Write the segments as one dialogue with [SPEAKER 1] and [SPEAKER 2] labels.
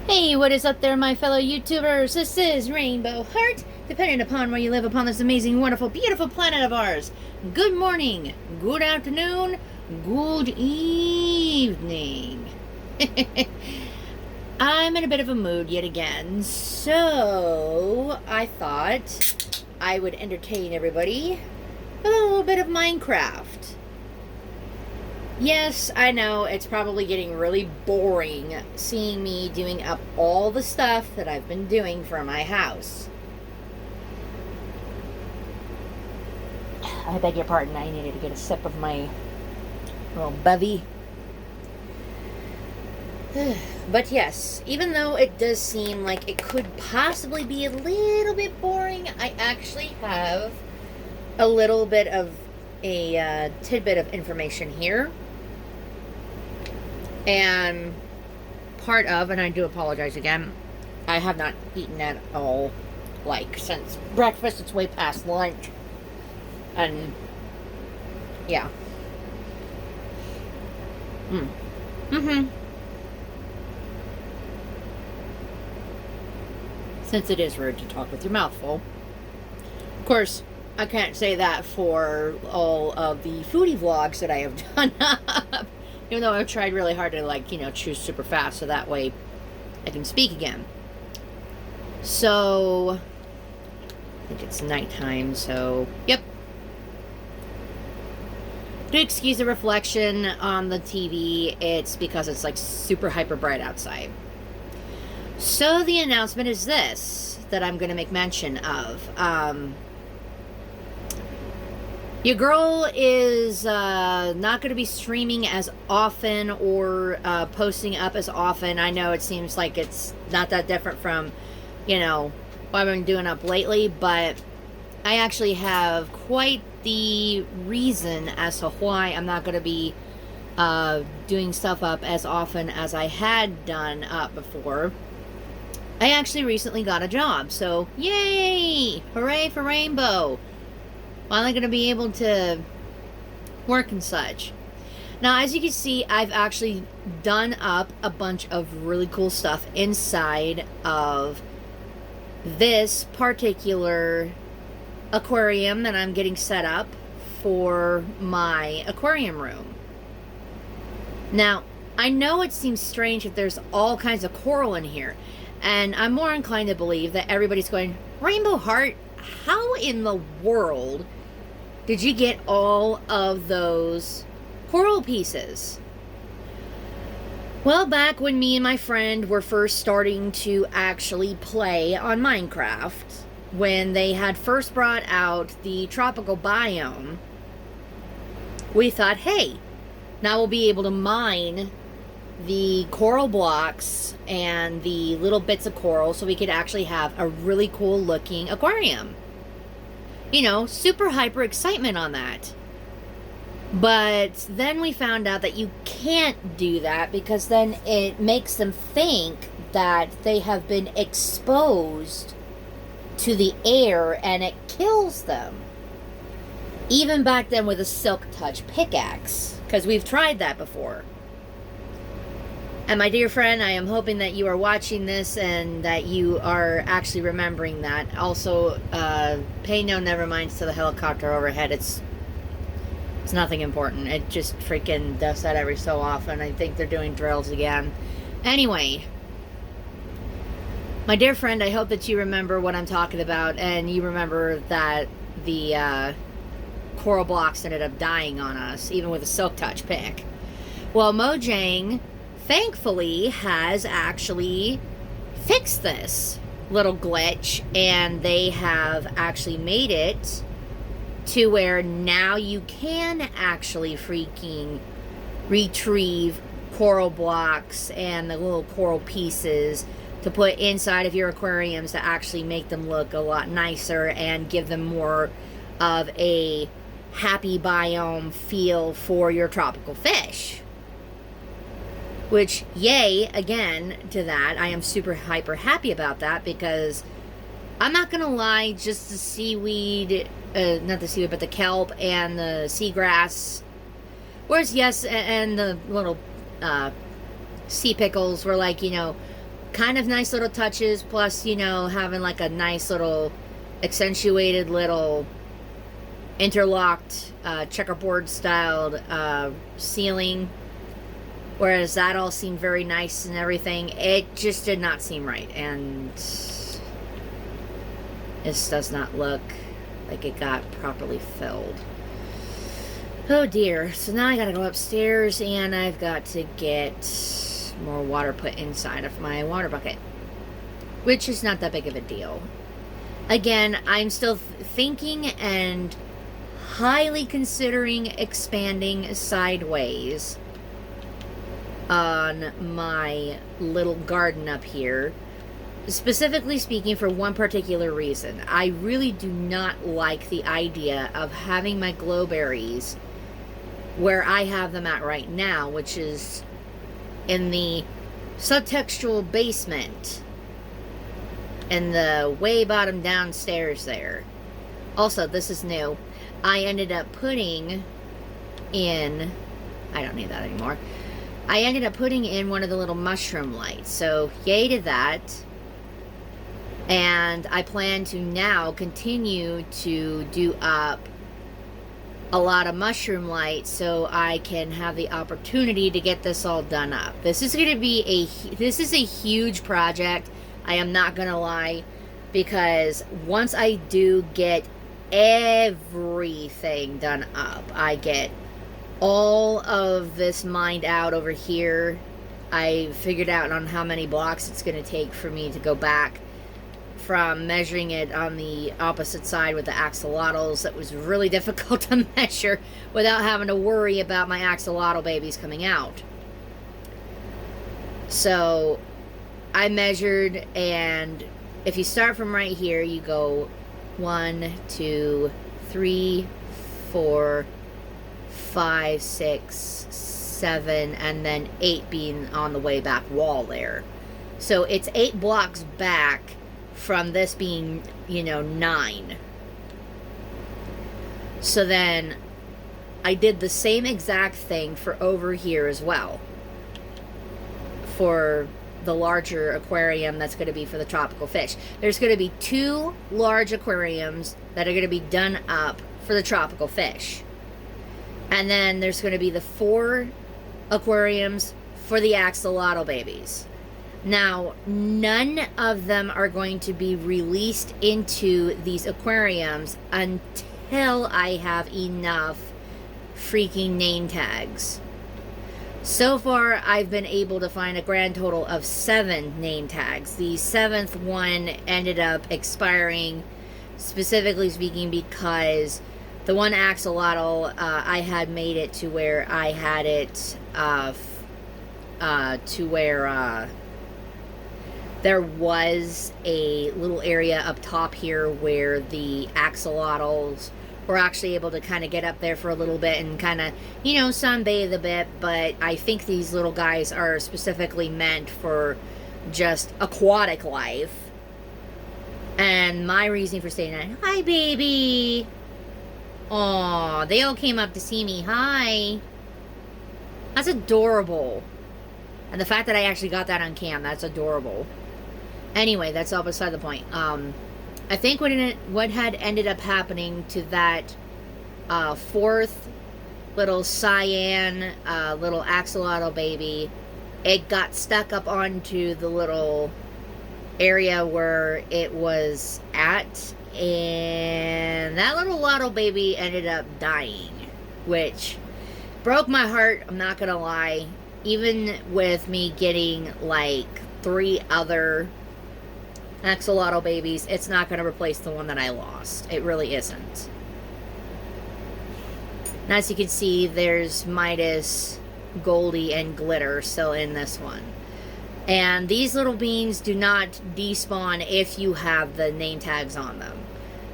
[SPEAKER 1] Hey, what is up there, my fellow YouTubers? This is Rainbow Heart, depending upon where you live upon this amazing, wonderful, beautiful planet of ours. Good morning, good afternoon, good evening. I'm in a bit of a mood yet again, so I thought I would entertain everybody with a little bit of Minecraft. Yes, I know, it's probably getting really boring seeing me doing up all the stuff that I've been doing for my house. I beg your pardon, I needed to get a sip of my little bevy. But yes, even though it does seem like it could possibly be a little bit boring, I actually have a little bit of a tidbit of information here. And part of, and I do apologize again, I have not eaten at all, like, since breakfast. It's way past lunch. And, yeah. Since it is rude to talk with your mouth full. Of course, I can't say that for all of the foodie vlogs that I have done up. Even though I've tried really hard to, like, chew super fast so that way I can speak again. So, I think it's nighttime, so, yep. Do excuse the reflection on the TV, it's because it's, like, super hyper bright outside. So, the announcement is this, that I'm going to make mention of. Your girl is not going to be streaming as often or posting up as often. I know it seems like it's not that different from, what I've been doing up lately, but I actually have quite the reason as to why I'm not going to be doing stuff up as often as I had done up before. I actually recently got a job, so yay! Hooray for Rainbow! Finally going to be able to work and such. Now, as you can see, I've actually done up a bunch of really cool stuff inside of this particular aquarium that I'm getting set up for my aquarium room. Now, I know it seems strange that there's all kinds of coral in here, and I'm more inclined to believe that everybody's going, Rainbow Heart, how in the world did you get all of those coral pieces? Well, back when me and my friend were first starting to actually play on Minecraft, when they had first brought out the tropical biome, we thought, hey, now we'll be able to mine the coral blocks and the little bits of coral so we could actually have a really cool looking aquarium. Super hyper excitement on that. But then we found out that you can't do that because then it makes them think that they have been exposed to the air and it kills them. Even back then with a Silk Touch pickaxe, because we've tried that before. And my dear friend, I am hoping that you are watching this and that you are actually remembering that. Also, pay no never minds to the helicopter overhead. It's nothing important. It just freaking does that every so often. I think they're doing drills again. Anyway, my dear friend, I hope that you remember what I'm talking about, and you remember that the coral blocks ended up dying on us, even with a Silk Touch pick. Well, Mojang thankfully has actually fixed this little glitch, and they have actually made it to where now you can actually freaking retrieve coral blocks and the little coral pieces to put inside of your aquariums to actually make them look a lot nicer and give them more of a happy biome feel for your tropical fish. Which, yay, again, to that. I am super hyper happy about that because I'm not going to lie, just the seaweed, not the seaweed, but the kelp and the seagrass. Whereas, yes, and the little sea pickles were like, kind of nice little touches, plus, you know, having like a nice little accentuated little interlocked checkerboard styled ceiling, whereas that all seemed very nice and everything. It just did not seem right, and this does not look like it got properly filled. Oh dear. So now I gotta go upstairs and I've got to get more water put inside of my water bucket, which is not that big of a deal. Again, I'm still thinking and highly considering expanding sideways on my little garden up here. Specifically speaking, for one particular reason. I really do not like the idea of having my glowberries where I have them at right now, which is in the subtextual basement in the way bottom downstairs there. Also, this is new. I ended up putting in, I don't need that anymore. I ended up putting in one of the little mushroom lights. So, yay to that. And I plan to now continue to do up a lot of mushroom lights so I can have the opportunity to get this all done up. This is going to be this is a huge project. I am not going to lie, because once I do get everything done up, I get all of this mined out over here. I figured out on how many blocks it's going to take for me to go back from measuring it on the opposite side with the axolotls. That was really difficult to measure without having to worry about my axolotl babies coming out. So I measured, and if you start from right here, you go 1, 2, 3, 4, 5, 6, 7, and then 8 being on the way back wall there. So it's 8 blocks back from this being, 9. So then I did the same exact thing for over here as well, for the larger aquarium that's going to be for the tropical fish. There's going to be 2 large aquariums that are going to be done up for the tropical fish. And then there's going to be the 4 aquariums for the axolotl babies. Now, none of them are going to be released into these aquariums until I have enough freaking name tags. So far, I've been able to find a grand total of 7 name tags. The 7th one ended up expiring, specifically speaking, because the one axolotl, I had made it to where I had it to where there was a little area up top here where the axolotls were actually able to kind of get up there for a little bit and kind of, sunbathe a bit. But I think these little guys are specifically meant for just aquatic life. And my reason for saying that, hi baby. Aw, they all came up to see me. Hi. That's adorable. And the fact that I actually got that on cam, that's adorable. Anyway, that's all beside the point. I think what had ended up happening to that 4th little cyan little axolotl baby, it got stuck up onto the little area where it was at, and that little lotto baby ended up dying, which broke my heart, I'm not gonna lie. Even with me getting like 3 other axolotl babies, it's not going to replace the one that I lost. It really isn't. And as you can see, there's Midas, Goldie, and Glitter still in this one. And these little beans do not despawn if you have the name tags on them.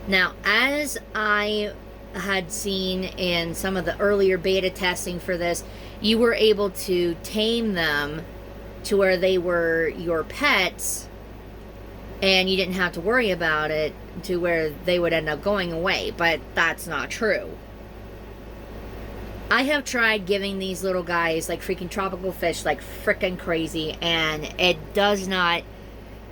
[SPEAKER 1] Now, as I had seen in some of the earlier beta testing for this, you were able to tame them to where they were your pets, and you didn't have to worry about it to where they would end up going away. But that's not true. I have tried giving these little guys like freaking tropical fish like freaking crazy, and it does not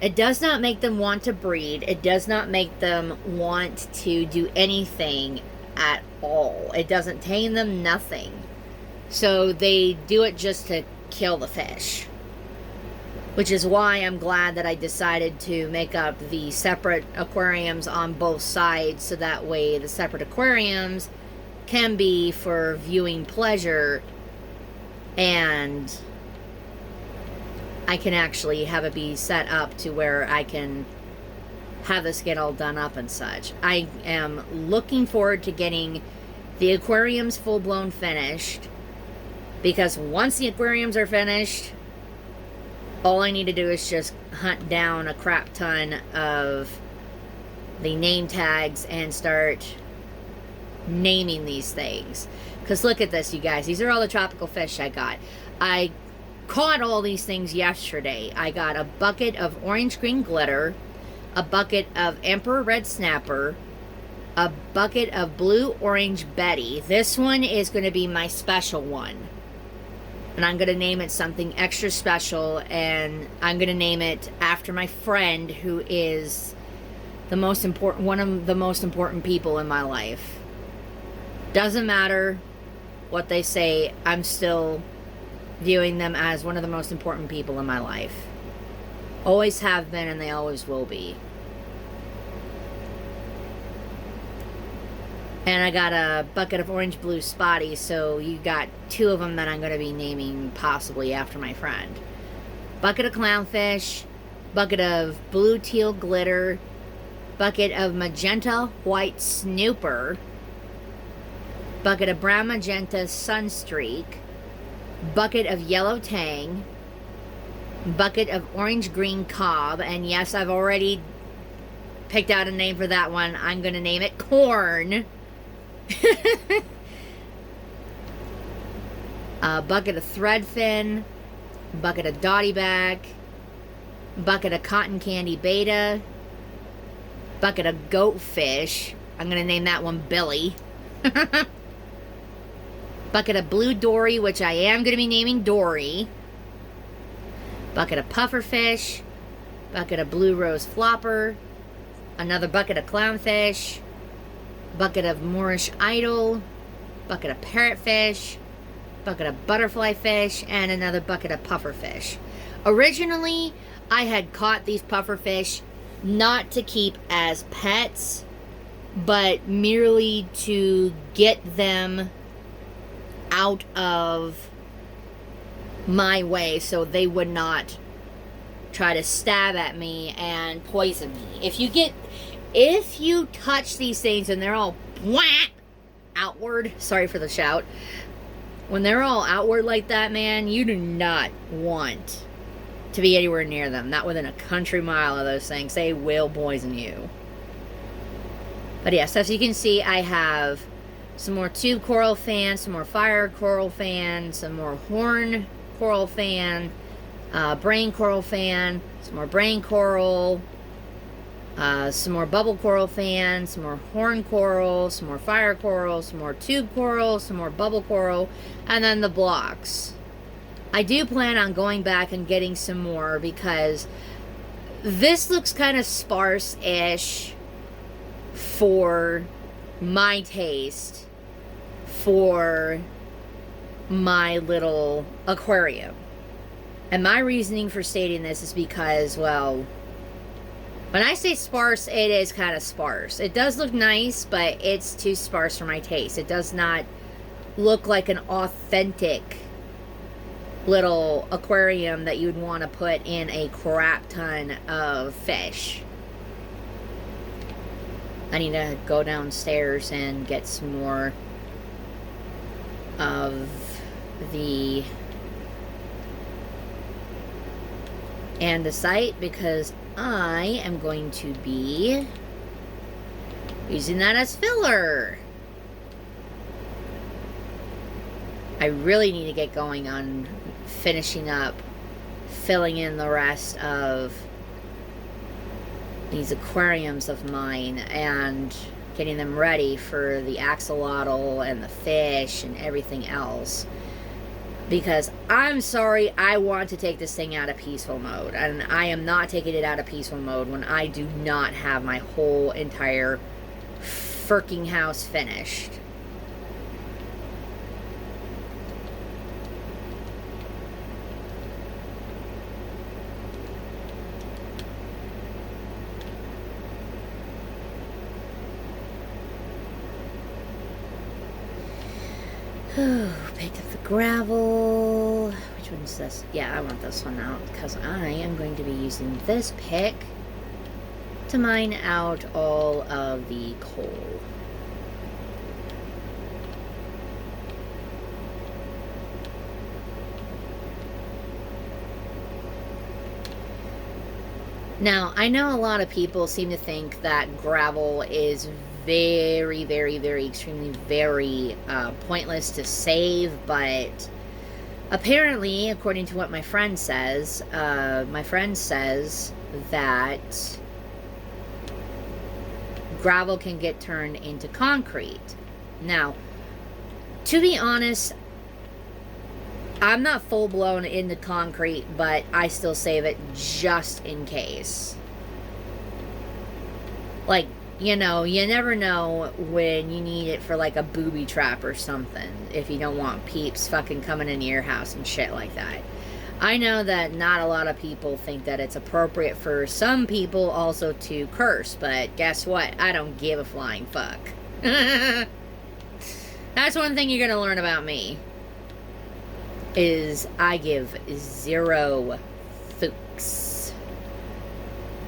[SPEAKER 1] It does not make them want to breed. It does not make them want to do anything at all. It doesn't tame them, nothing. So they do it just to kill the fish. Which is why I'm glad that I decided to make up the separate aquariums on both sides, so that way the separate aquariums can be for viewing pleasure, and I can actually have it be set up to where I can have this get all done up and such. I am looking forward to getting the aquariums full-blown finished, because once the aquariums are finished, all I need to do is just hunt down a crap ton of the name tags and start naming these things. Because look at this, you guys. These are all the tropical fish I got. I caught all these things yesterday. I got a bucket of orange green glitter, a bucket of emperor red snapper, a bucket of blue orange Betty. This one is going to be my special one, and I'm going to name it something extra special, and I'm going to name it after my friend, who is the most important, one of the most important people in my life. Doesn't matter what they say, I'm still viewing them as one of the most important people in my life. Always have been, and they always will be. And I got a bucket of orange blue spotty, so you got two of them that I'm going to be naming possibly after my friend. Bucket of clownfish, bucket of blue teal glitter, bucket of magenta white snooper, bucket of brown magenta sunstreak, bucket of yellow tang, bucket of orange green cob, and yes, I've already picked out a name for that one. I'm going to name it corn. A bucket of threadfin, bucket of dottyback, bucket of cotton candy beta, bucket of goatfish. I'm going to name that one Billy. Bucket of blue dory, which I am going to be naming Dory. Bucket of pufferfish. Bucket of blue rose flopper. Another bucket of clownfish. Bucket of Moorish idol. Bucket of parrotfish. Bucket of butterfly fish. And another bucket of pufferfish. Originally, I had caught these pufferfish not to keep as pets, but merely to get them out of my way so they would not try to stab at me and poison me. If you touch these things and they're all outward, sorry for the shout, when they're all outward like that, man, you do not want to be anywhere near them. Not within a country mile of those things. They will poison you. But yeah, so as you can see, I have some more tube coral fan, some more fire coral fan, some more horn coral fan, brain coral fan, some more brain coral, some more bubble coral fan, some more horn coral, some more fire coral, some more tube coral, some more bubble coral, and then the blocks. I do plan on going back and getting some more, because this looks kind of sparse-ish for my taste for my little aquarium. And my reasoning for stating this is because, well, when I say sparse, it is kind of sparse. It does look nice, but it's too sparse for my taste. It does not look like an authentic little aquarium that you'd want to put in a crap ton of fish. I need to go downstairs and get some more of the andesite, because I am going to be using that as filler. I really need to get going on finishing up filling in the rest of these aquariums of mine and getting them ready for the axolotl and the fish and everything else, Because I'm sorry, I want to take this thing out of peaceful mode. And I am not taking it out of peaceful mode when I do not have my whole entire freaking house finished. Picked up the gravel. Which one's this? Yeah, I want this one out because I am going to be using this pick to mine out all of the coal. Now, I know a lot of people seem to think that gravel is very, very, very, extremely, very pointless to save, but apparently, according to what my friend says that gravel can get turned into concrete. Now, to be honest, I'm not full-blown into concrete, but I still save it just in case. Like, you know, you never know when you need it for like a booby trap or something, if you don't want peeps fucking coming into your house and shit like that. I know that not a lot of people think that it's appropriate for some people also to curse, but guess what? I don't give a flying fuck. That's one thing you're gonna learn about me, is I give zero fucks.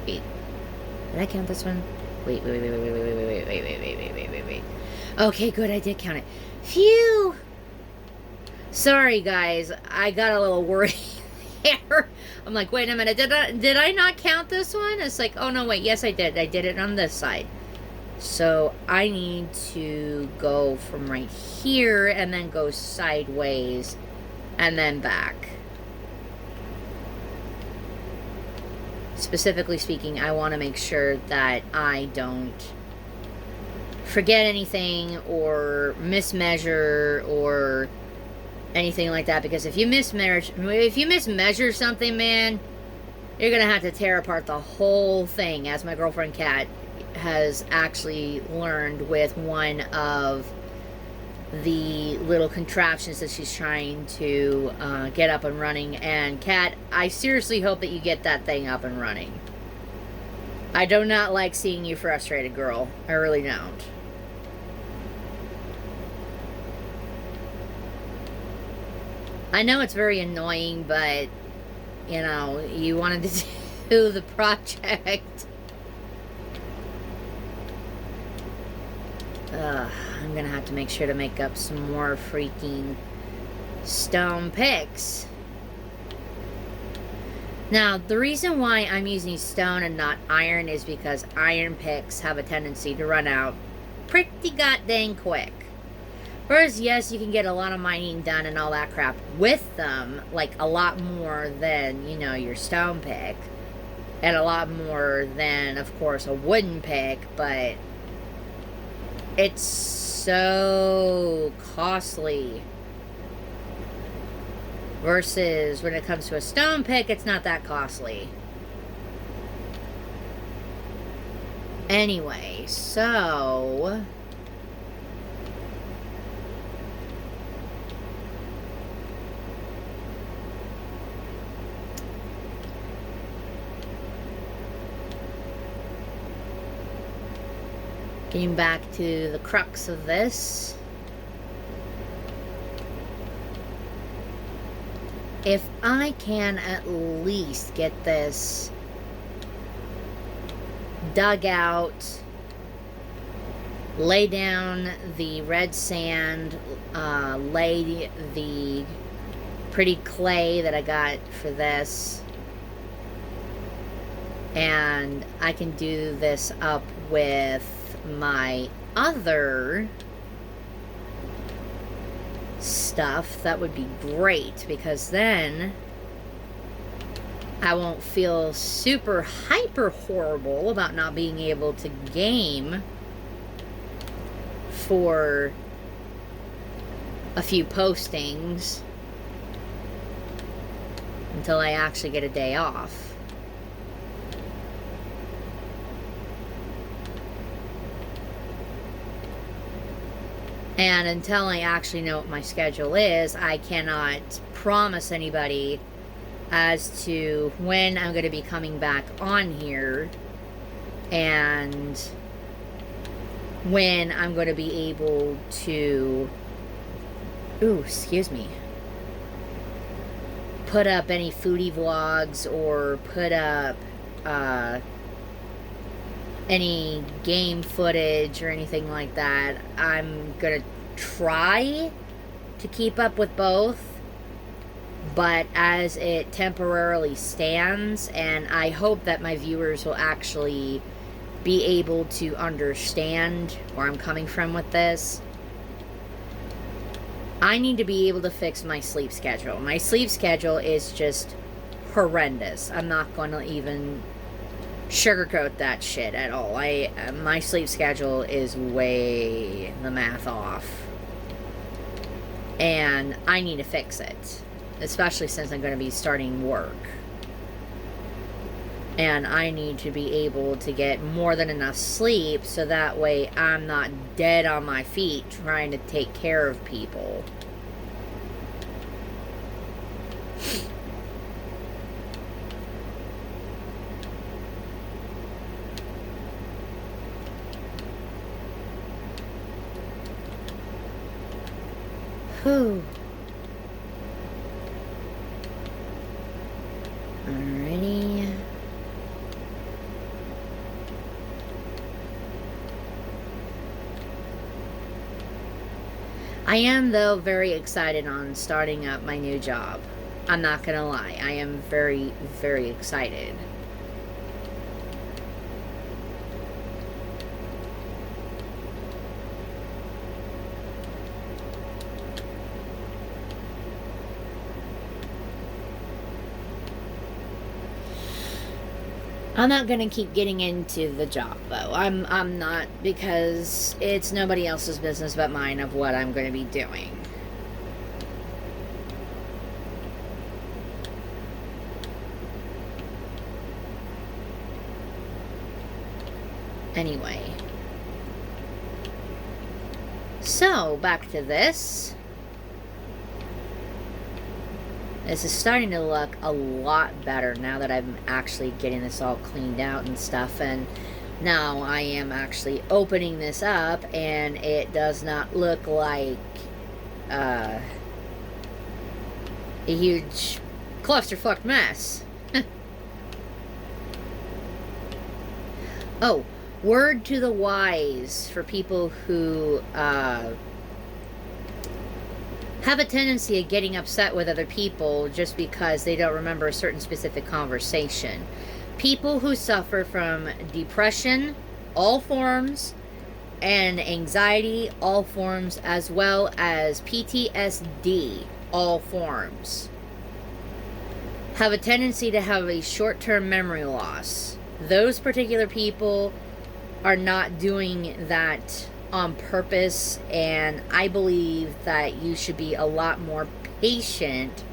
[SPEAKER 1] Wait, did I count this one? Wait. Okay, good, I did count it. Phew! Sorry, guys, I got a little worried there. I'm like, wait a minute, did I not count this one? It's like, oh no, wait, yes I did. I did it on this side. So I need to go from right here and then go sideways and then back. Specifically speaking, I want to make sure that I don't forget anything or mismeasure or anything like that, because if you mismeasure something, man, you're gonna have to tear apart the whole thing, as my girlfriend Kat has actually learned with one of the little contraptions that she's trying to get up and running. And Kat, I seriously hope that you get that thing up and running. I do not like seeing you frustrated, girl. I really don't. I know it's very annoying, but you know, you wanted to do the project. I'm gonna have to make sure to make up some more freaking stone picks. Now, the reason why I'm using stone and not iron is because iron picks have a tendency to run out pretty goddamn quick. Whereas, yes, you can get a lot of mining done and all that crap with them, like a lot more than, you know, your stone pick, and a lot more than, of course, a wooden pick, but it's so costly. Versus when it comes to a stone pick, it's not that costly. Anyway, so getting back to the crux of this. If I can at least get this dug out, lay down the red sand, lay the pretty clay that I got for this, and I can do this up with my other stuff, that would be great, because then I won't feel super hyper horrible about not being able to game for a few postings until I actually get a day off. And until I actually know what my schedule is, I cannot promise anybody as to when I'm going to be coming back on here and when I'm going to be able to, put up any foodie vlogs or put up any game footage or anything like that. I'm going to try to keep up with both, but as it temporarily stands, and I hope that my viewers will actually be able to understand where I'm coming from with this, I need to be able to fix my sleep schedule. My sleep schedule is just horrendous. I'm not going to even sugarcoat that shit at all. My sleep schedule is way the math off. And I need to fix it. Especially since I'm going to be starting work. And I need to be able to get more than enough sleep so that way I'm not dead on my feet trying to take care of people. Whew. Alrighty. I am, though, very excited on starting up my new job. I'm not gonna lie. I am very, very excited. I'm not gonna keep getting into the job, though. I'm not, because it's nobody else's business but mine of what I'm gonna be doing. Anyway. So, back to this. This is starting to look a lot better now that I'm actually getting this all cleaned out and stuff. And now I am actually opening this up and it does not look like a huge clusterfuck mess. Oh, word to the wise for people who have a tendency of getting upset with other people just because they don't remember a certain specific conversation. People who suffer from depression, all forms, and anxiety, all forms, as well as PTSD, all forms, have a tendency to have a short-term memory loss. Those particular people are not doing that on purpose, and I believe that you should be a lot more patient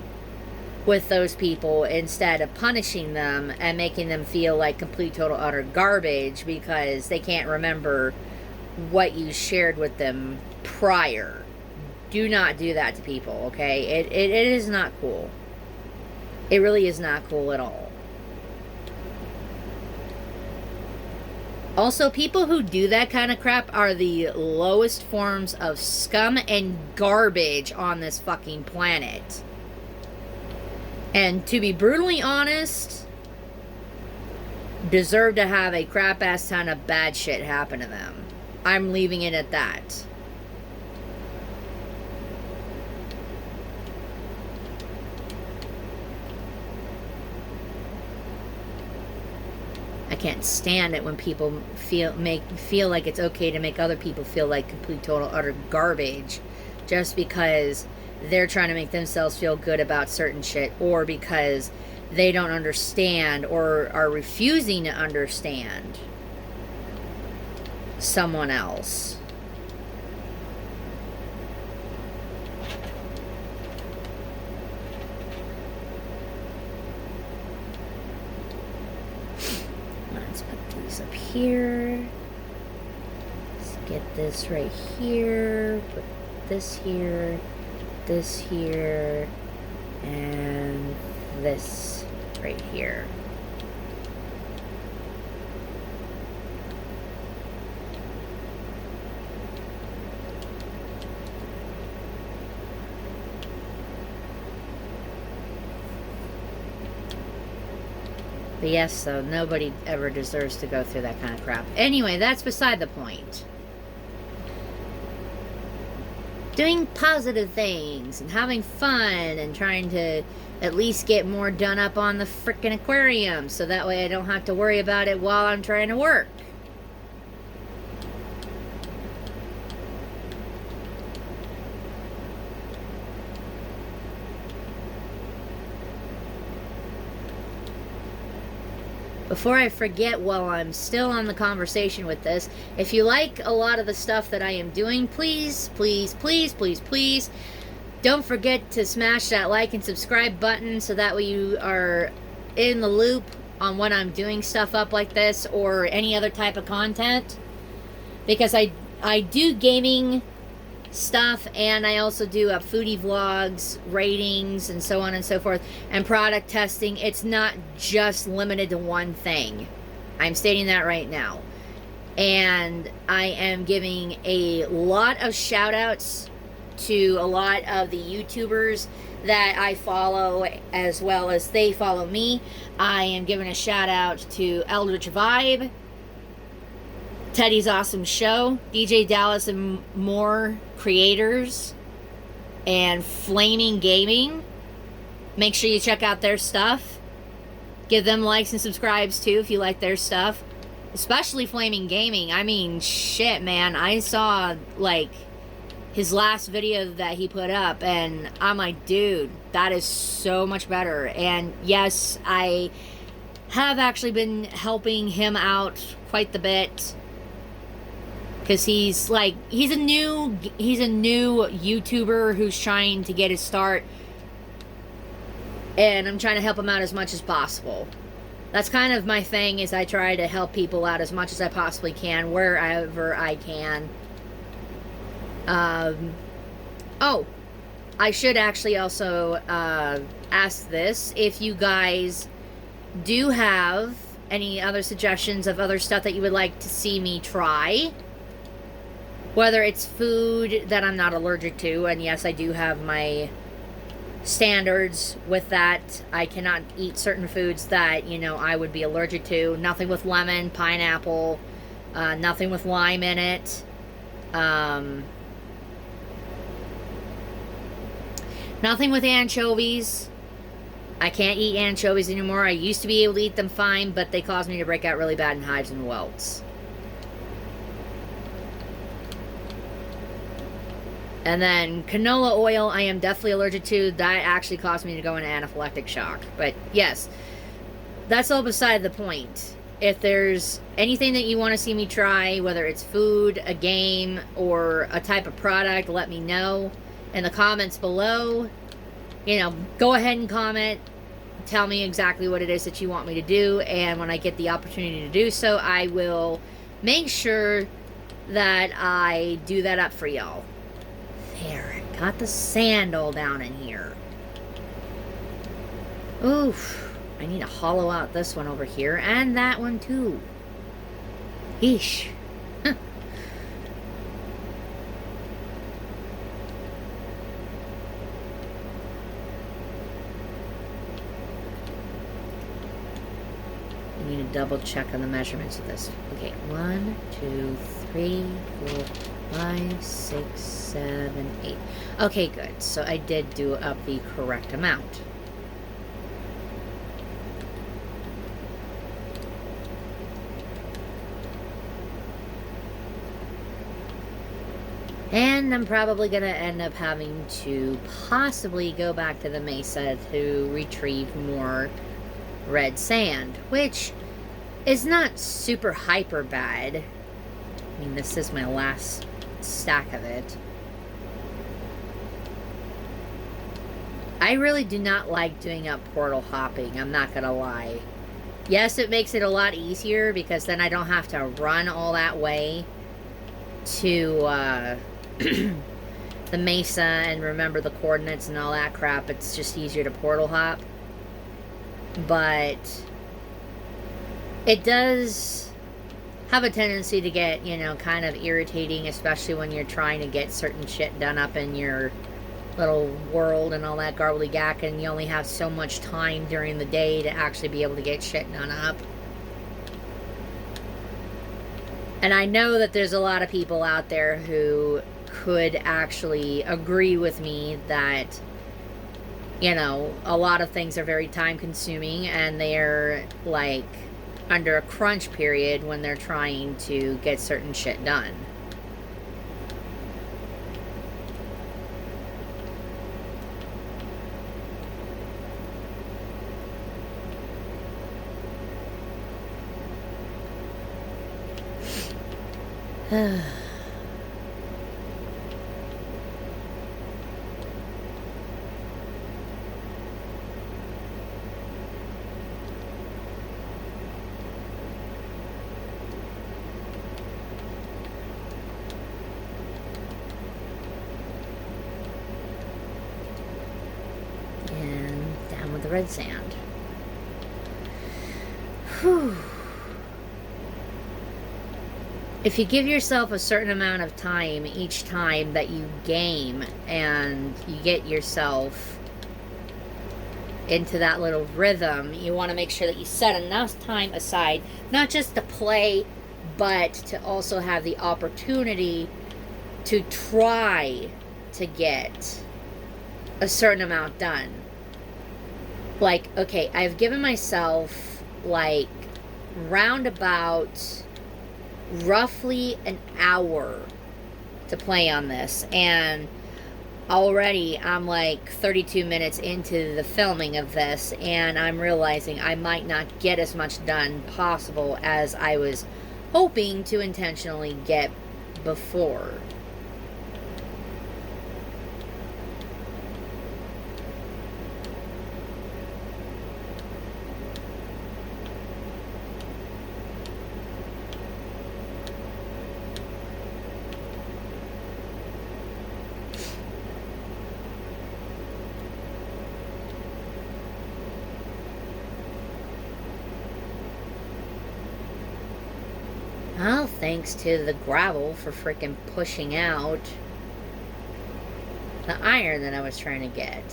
[SPEAKER 1] with those people instead of punishing them and making them feel like complete total utter garbage because they can't remember what you shared with them prior. Do not do that to people, okay? It is not cool. It really is not cool at all. Also, people who do that kind of crap are the lowest forms of scum and garbage on this fucking planet. And to be brutally honest, deserve to have a crap-ass ton of bad shit happen to them. I'm leaving it at that. I can't stand it when people feel like it's okay to make other people feel like complete total utter garbage just because they're trying to make themselves feel good about certain shit, or because they don't understand or are refusing to understand someone else. Let's put these up here. Let's get this right here. Put this here, and this right here. But yes, though, nobody ever deserves to go through that kind of crap. Anyway, that's beside the point. Doing positive things and having fun and trying to at least get more done up on the frickin' aquarium so that way I don't have to worry about it while I'm trying to work. Before I forget, while I'm still on the conversation with this, if you like a lot of the stuff that I am doing, please, please, please, please, please, don't forget to smash that like and subscribe button so that way you are in the loop on when I'm doing stuff up like this or any other type of content. Because I do gaming stuff, and I also do foodie vlogs, ratings, and so on and so forth, and product testing. It's not just limited to one thing. I'm stating that right now. And I am giving a lot of shout outs to a lot of the YouTubers that I follow as well as they follow me. I am giving a shout out to Eldritch Vibe, Teddy's Awesome Show, DJ Dallas and more creators, and Flaming Gaming. Make sure you check out their stuff. Give them likes and subscribes too if you like their stuff. Especially Flaming Gaming. I mean, shit, man. I saw, like, his last video that he put up, and I'm like, dude, that is so much better. And yes, I have actually been helping him out quite the bit. Because he's a new YouTuber who's trying to get his start, and I'm trying to help him out as much as possible. That's kind of my thing, is I try to help people out as much as I possibly can, wherever I can. Oh, I should actually also ask this. If you guys do have any other suggestions of other stuff that you would like to see me try, whether it's food that I'm not allergic to, and yes, I do have my standards with that. I cannot eat certain foods that, you know, I would be allergic to. Nothing with lemon, pineapple, nothing with lime in it. Nothing with anchovies. I can't eat anchovies anymore. I used to be able to eat them fine, but they caused me to break out really bad in hives and welts. And then canola oil, I am definitely allergic to. That actually caused me to go into anaphylactic shock. But yes, that's all beside the point. If there's anything that you want to see me try, whether it's food, a game, or a type of product, let me know in the comments below. You know, go ahead and comment. Tell me exactly what it is that you want me to do. And when I get the opportunity to do so, I will make sure that I do that up for y'all. There, I got the sand all down in here. Oof. I need to hollow out this one over here, and that one too. Yeesh. Huh. I need to double check on the measurements of this. Okay, 1, 2, 3, 4, 5, 6, 7, 8. Okay, good. So I did do up the correct amount. And I'm probably going to end up having to possibly go back to the mesa to retrieve more red sand, which is not super hyper bad. I mean, this is my last stack of it. I really do not like doing up portal hopping, I'm not gonna lie. Yes, it makes it a lot easier because then I don't have to run all that way to the mesa and remember the coordinates and all that crap. It's just easier to portal hop. But it does have a tendency to get, you know, kind of irritating, especially when you're trying to get certain shit done up in your little world and all that garbly-gack, and you only have so much time during the day to actually be able to get shit done up. And I know that there's a lot of people out there who could actually agree with me that, you know, a lot of things are very time consuming and they're like under a crunch period when they're trying to get certain shit done. And down with the red sand. Whew. If you give yourself a certain amount of time each time that you game and you get yourself into that little rhythm, you want to make sure that you set enough time aside, not just to play, but to also have the opportunity to try to get a certain amount done. Like, okay, I've given myself like roundabout roughly an hour to play on this, and already I'm like 32 minutes into the filming of this, and I'm realizing I might not get as much done possible as I was hoping to intentionally get before. Well, thanks to the gravel for freaking pushing out the iron that I was trying to get.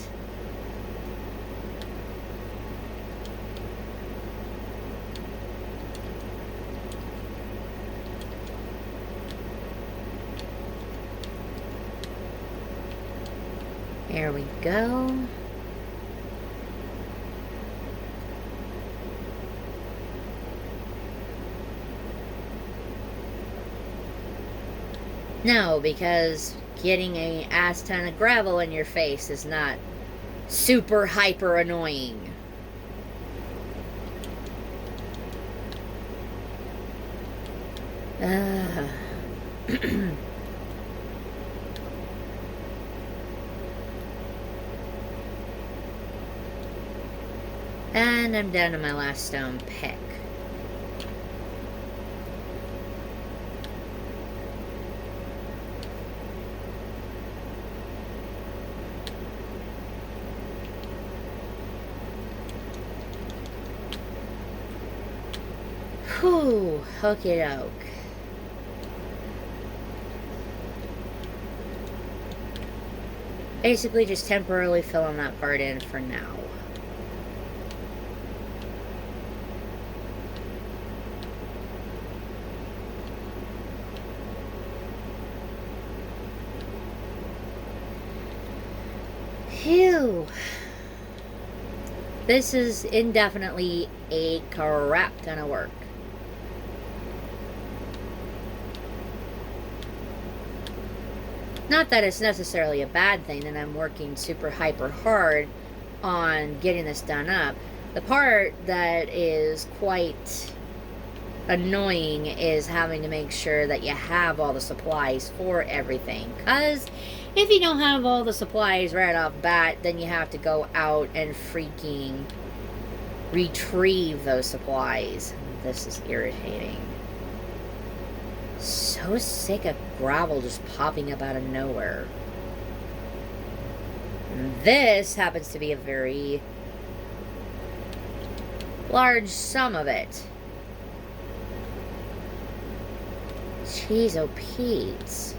[SPEAKER 1] There we go. No, because getting a ass ton of gravel in your face is not super hyper annoying. And I'm down to my last stone pick. Whew, okie doke. Basically just temporarily filling that part in for now. Phew. This is indefinitely a crap ton of work. Not that it's necessarily a bad thing that I'm working super hyper hard on getting this done up. The part that is quite annoying is having to make sure that you have all the supplies for everything. Because if you don't have all the supplies right off bat, then you have to go out and freaking retrieve those supplies. This is irritating. So sick of gravel just popping up out of nowhere. And this happens to be a very large sum of it. Jeez, oh Pete.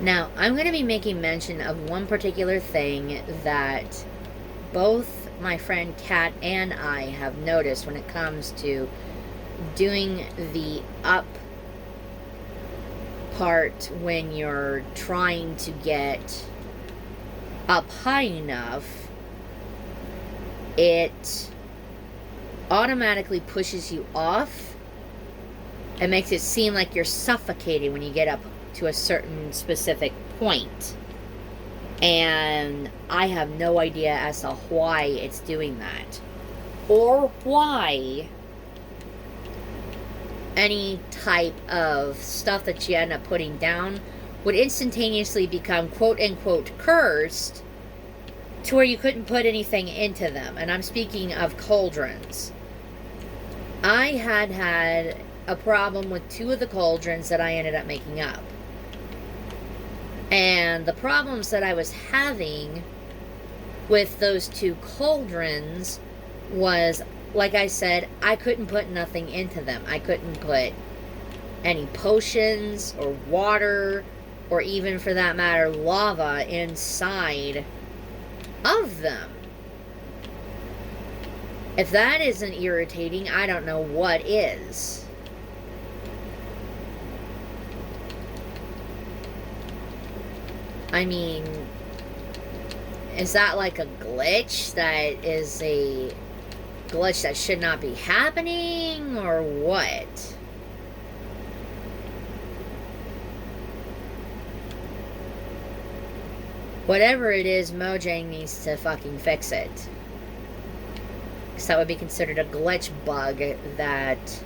[SPEAKER 1] Now, I'm going to be making mention of one particular thing that both my friend Kat and I have noticed when it comes to doing the up part when you're trying to get up high enough. It automatically pushes you off and makes it seem like you're suffocating when you get up to a certain specific point. And I have no idea as to why it's doing that, or why any type of stuff that you end up putting down would instantaneously become quote-unquote cursed to where you couldn't put anything into them. And I'm speaking of cauldrons. I had a problem with 2 of the cauldrons that I ended up making up. And the problems that I was having with those 2 cauldrons was, like I said, I couldn't put nothing into them. I couldn't put any potions or water, or even for that matter, lava inside of them. If that isn't irritating, I don't know what is. I mean, is that like a glitch that is a glitch that should not be happening, or what? Whatever it is, Mojang needs to fucking fix it. Because that would be considered a glitch bug that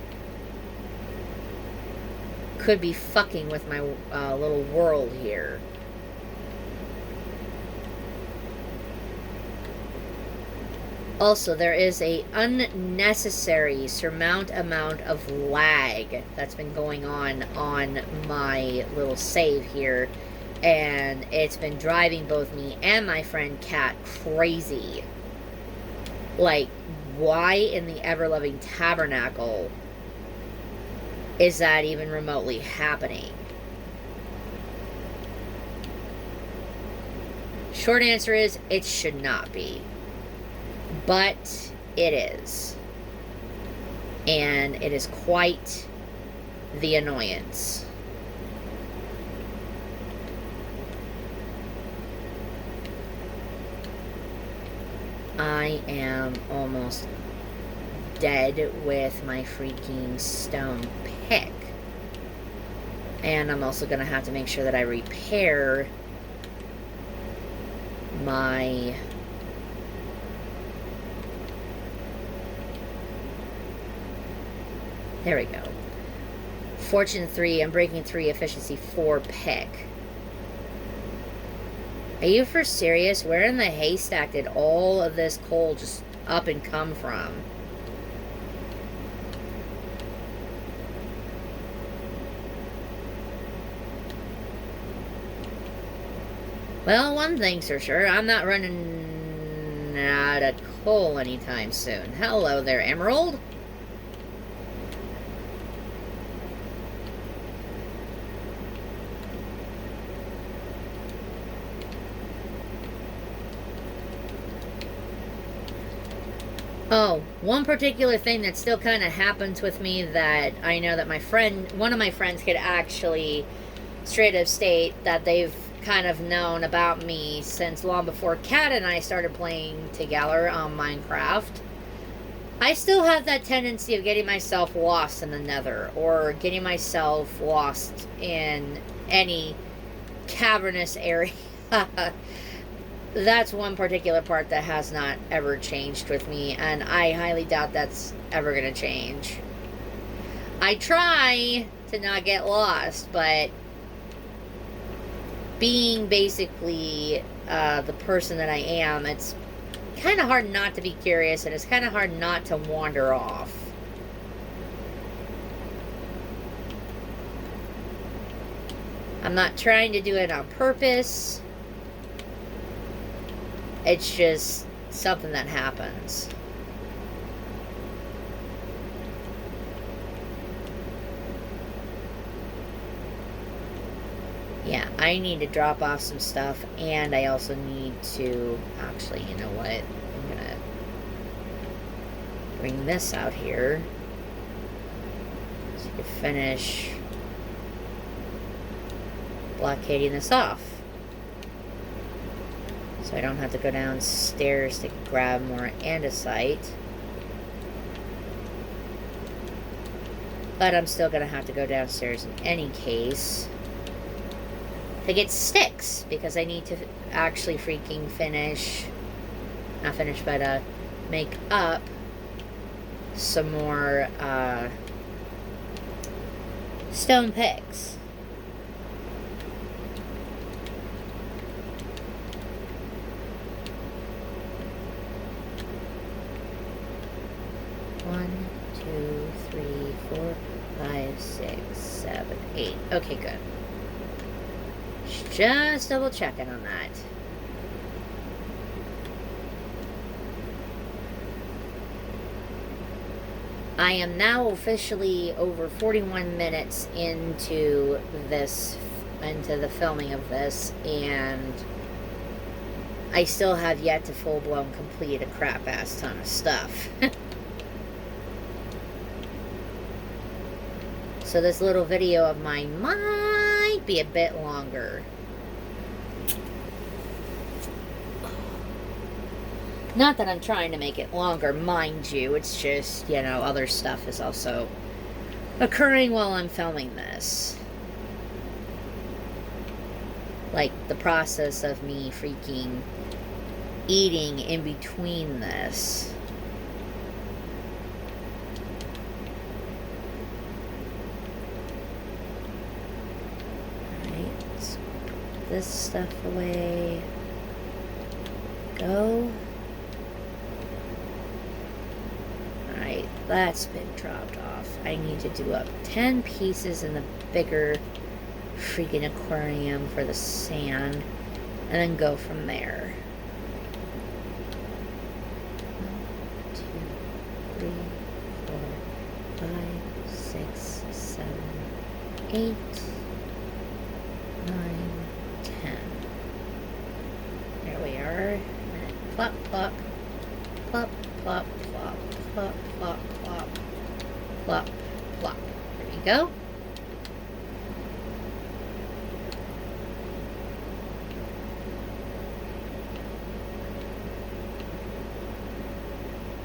[SPEAKER 1] could be fucking with my little world here. Also, there is a unnecessary amount of lag that's been going on my little save here, and it's been driving both me and my friend Kat crazy. Like, why in the ever-loving tabernacle is that even remotely happening? Short answer is, it should not be. But it is. And it is quite the annoyance. I am almost dead with my freaking stone pick. And I'm also going to have to make sure that I repair my... There we go. Fortune 3, Unbreaking 3, Efficiency 4 pick. Are you for serious? Where in the haystack did all of this coal just up and come from? Well, one thing's for sure. I'm not running out of coal anytime soon. Hello there, Emerald. Oh, one particular thing that still kind of happens with me that I know that one of my friends could actually straight up state that they've kind of known about me since long before Kat and I started playing together on Minecraft. I still have that tendency of getting myself lost in the nether, or getting myself lost in any cavernous area. that's one particular part that has not ever changed with me, and I highly doubt that's ever going to change. I try to not get lost, but being basically the person that I am, it's kind of hard not to be curious, and it's kind of hard not to wander off. I'm not trying to do it on purpose. It's just something that happens. Yeah, I need to drop off some stuff, and I also need to, actually, you know what? I'm gonna bring this out here so you can finish blockading this off. So I don't have to go downstairs to grab more andesite. But I'm still gonna have to go downstairs in any case to get sticks, because I need to actually freaking finish, not finish, but make up some more stone picks. One, two, three, 4, 5, 6, 7, 8. Okay, good. Just double checking on that. I am now officially over 41 minutes into the filming of this, and I still have yet to full-blown complete a crap-ass ton of stuff. So this little video of mine might be a bit longer. Not that I'm trying to make it longer, mind you. It's just, you know, other stuff is also occurring while I'm filming this. Like the process of me freaking eating in between this. This stuff away. Go. Alright, that's been dropped off. I need to do up 10 pieces in the bigger freaking aquarium for the sand, and then go from there. 1, 2, 3, 4, 5, 6, 7, 8, 9, 10. There we are. Plop, plop, plop, plop, plop, plop, plop, plop, plop, plop. There we go.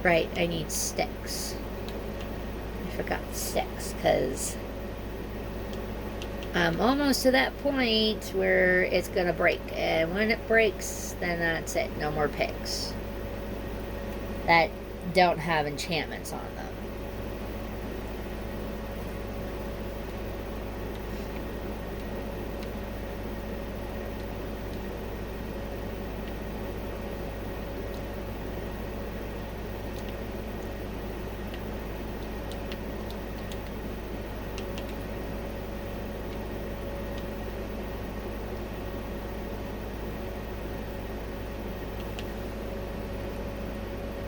[SPEAKER 1] Right, I need sticks. I forgot sticks, because I'm almost to that point where it's gonna break, and when it breaks, then that's it. No more picks that don't have enchantments on them.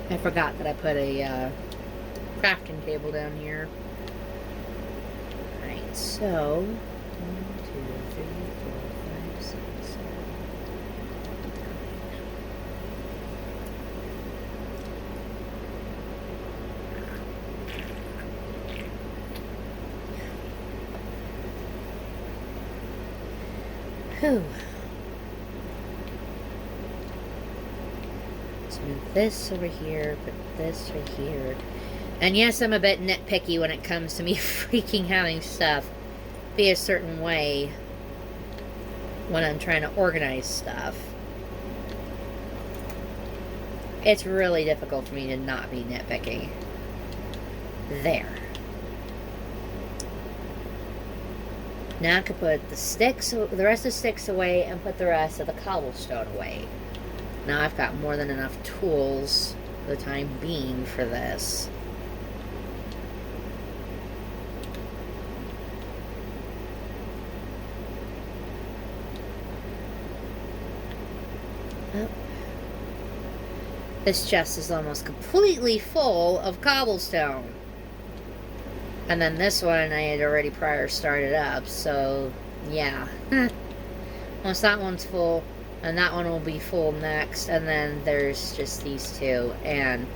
[SPEAKER 1] I forgot that I put a crafting table down here. Alright, so 1, 2, 3, 4, 5, 6, 7, 8. Whew. Move this over here, put this right here. And yes, I'm a bit nitpicky when it comes to me freaking having stuff be a certain way when I'm trying to organize stuff. It's really difficult for me to not be nitpicking. There. Now I can put the rest of the sticks away and put the rest of the cobblestone away. Now I've got more than enough tools for the time being for this. Oh. This chest is almost completely full of cobblestone. And then this one I had already prior started up, so yeah. Once that one's full, and that one will be full next, and then there's just these two. And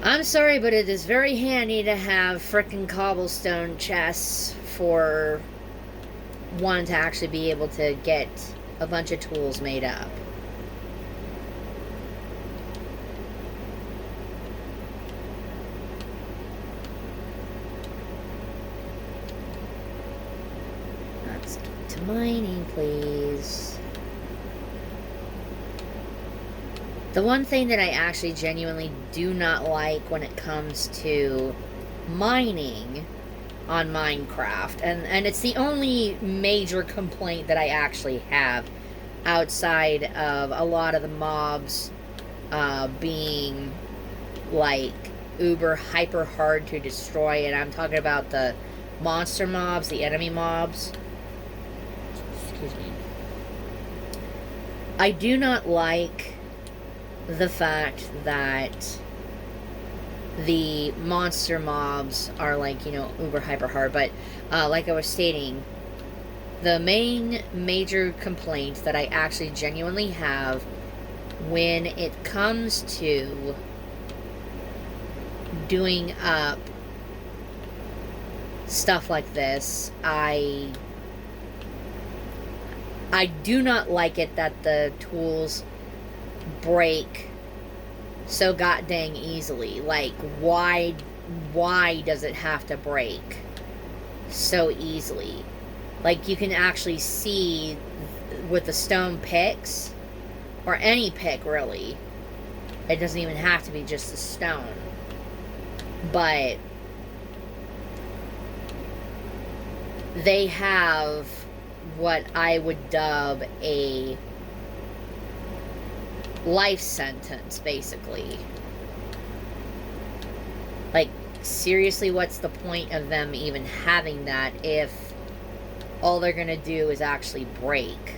[SPEAKER 1] I'm sorry, but it is very handy to have frickin' cobblestone chests for one to actually be able to get a bunch of tools made up. Let's get to mining, please. The one thing that I actually genuinely do not like when it comes to mining on Minecraft, and it's the only major complaint that I actually have outside of a lot of the mobs being like uber hyper hard to destroy, and I'm talking about the monster mobs, the enemy mobs. Excuse me. I do not like the fact that the monster mobs are like, you know, uber hyper hard, but like I was stating, the main major complaint that I actually genuinely have when it comes to doing up stuff like this, I do not like it that the tools break so goddamn easily. Like, why does it have to break so easily? Like, you can actually see with the stone picks, or any pick really, it doesn't even have to be just the stone, but they have what I would dub a life sentence, basically. Like, seriously, what's the point of them even having that if all they're gonna do is actually break?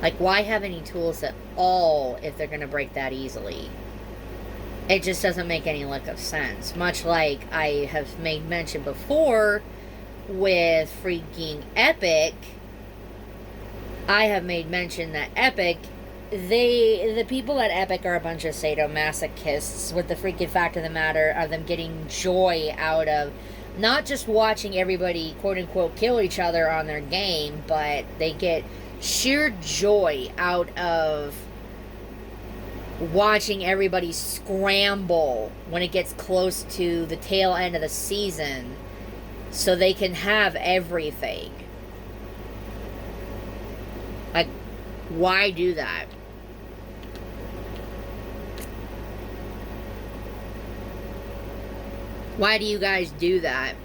[SPEAKER 1] Like, why have any tools at all if they're gonna break that easily? It just doesn't make any lick of sense. Much like I have made mention before with freaking Epic, I have made mention that Epic, the people at Epic are a bunch of sadomasochists, with the freaking fact of the matter of them getting joy out of not just watching everybody quote unquote kill each other on their game, but they get sheer joy out of watching everybody scramble when it gets close to the tail end of the season so they can have everything. Like, why do that? Why do you guys do that?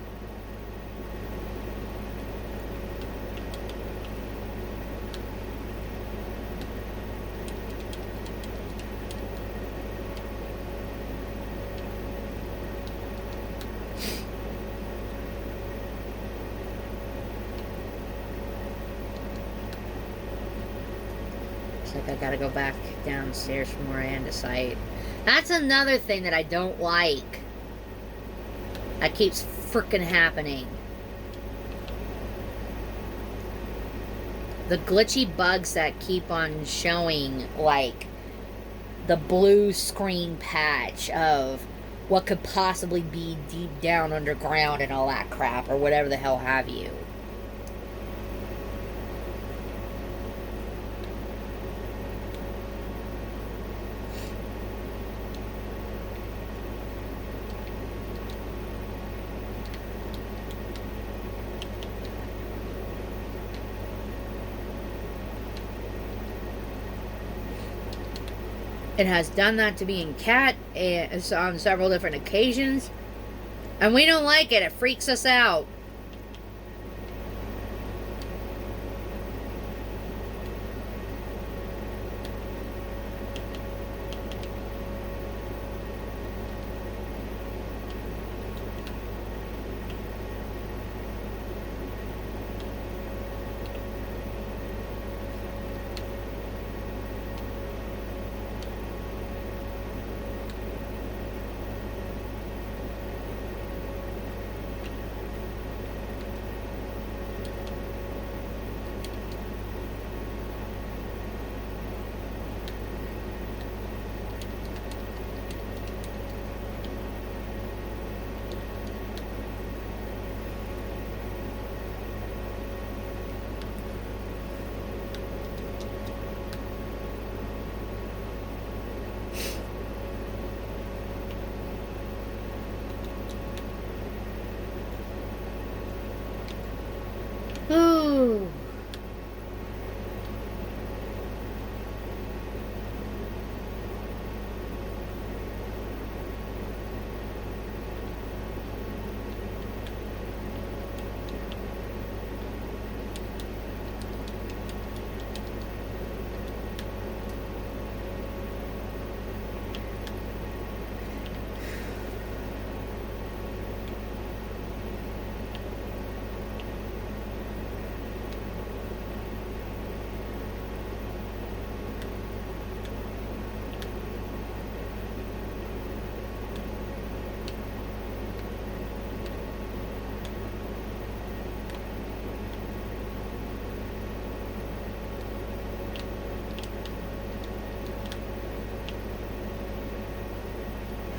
[SPEAKER 1] Like, I gotta go back downstairs from where I andesite. That's another thing that I don't like. That keeps frickin' happening. The glitchy bugs that keep on showing, like, the blue screen patch of what could possibly be deep down underground and all that crap, or whatever the hell have you. It has done that to me and Cat on several different occasions. And we don't like it. It freaks us out. Ooh.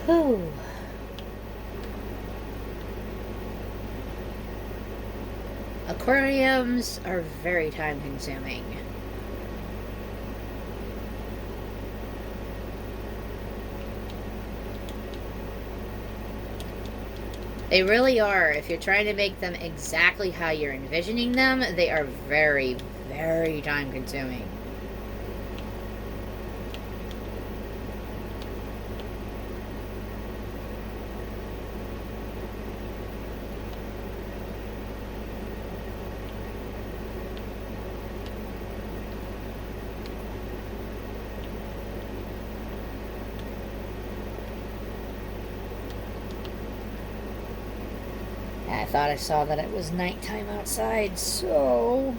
[SPEAKER 1] Whew. Aquariums are very time consuming. They really are. If you're trying to make them exactly how you're envisioning them, they are very, very time consuming. I thought I saw that it was nighttime outside, so...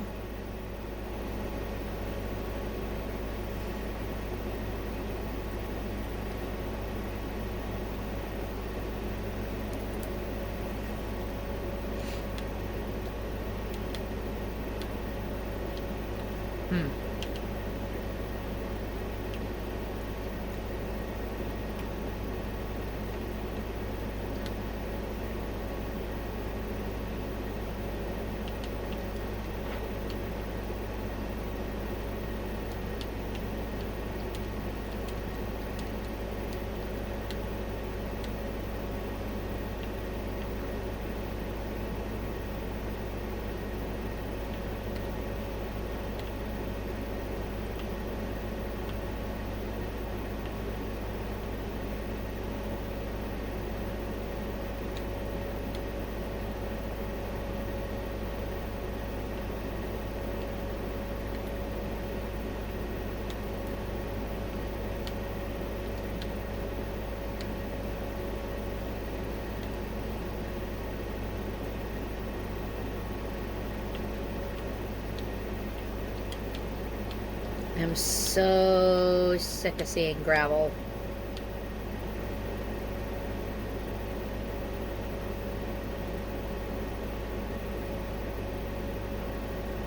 [SPEAKER 1] I'm so sick of seeing gravel.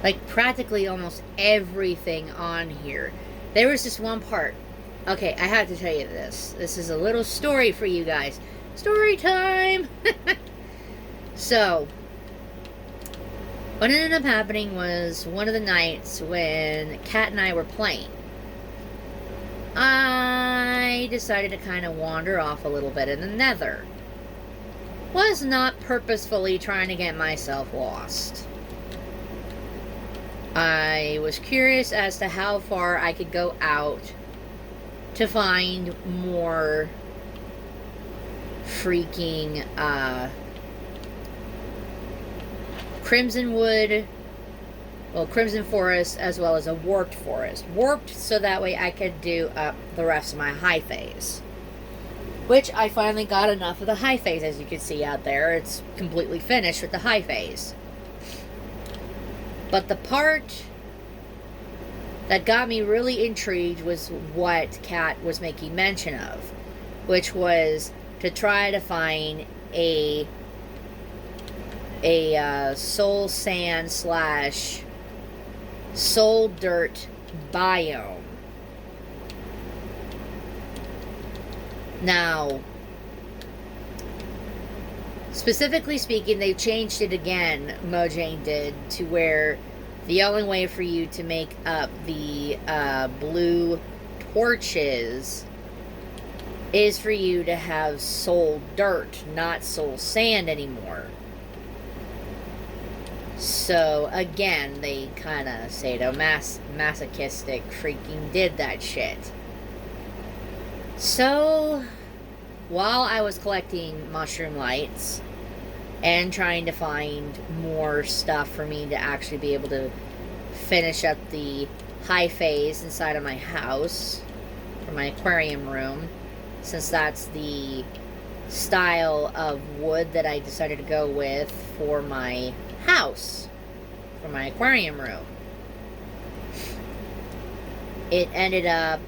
[SPEAKER 1] Like practically almost everything on here. There was this one part. Okay, I have to tell you this. This is a little story for you guys. Story time! So, what ended up happening was one of the nights when Kat and I were playing, I decided to kind of wander off a little bit in the nether. Was not purposefully trying to get myself lost. I was curious as to how far I could go out to find more freaking crimson wood, well, crimson forest, as well as a warped forest. Warped so that way I could do up the rest of my high phase, which I finally got enough of the high phase. As you can see out there, it's completely finished with the high phase. But the part that got me really intrigued was what Kat was making mention of, which was to try to find a soul sand / soul dirt biome. Now, specifically speaking, they changed it again, Mojang did, to where the only way for you to make up the blue torches is for you to have soul dirt, not soul sand anymore. So, again, they kind of masochistic freaking did that shit. So, while I was collecting mushroom lights and trying to find more stuff for me to actually be able to finish up the high phase inside of my house for my aquarium room, since that's the style of wood that I decided to go with for my house, for my aquarium room, it ended up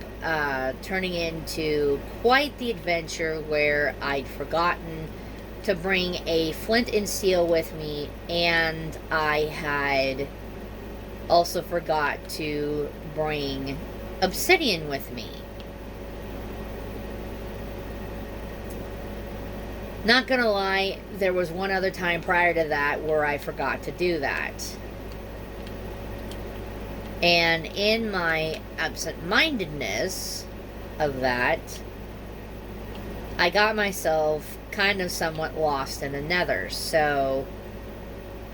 [SPEAKER 1] turning into quite the adventure where I'd forgotten to bring a flint and steel with me, and I had also forgot to bring obsidian with me. Not gonna lie, there was one other time prior to that where I forgot to do that. And in my absent-mindedness of that, I got myself kind of somewhat lost in the nether. So,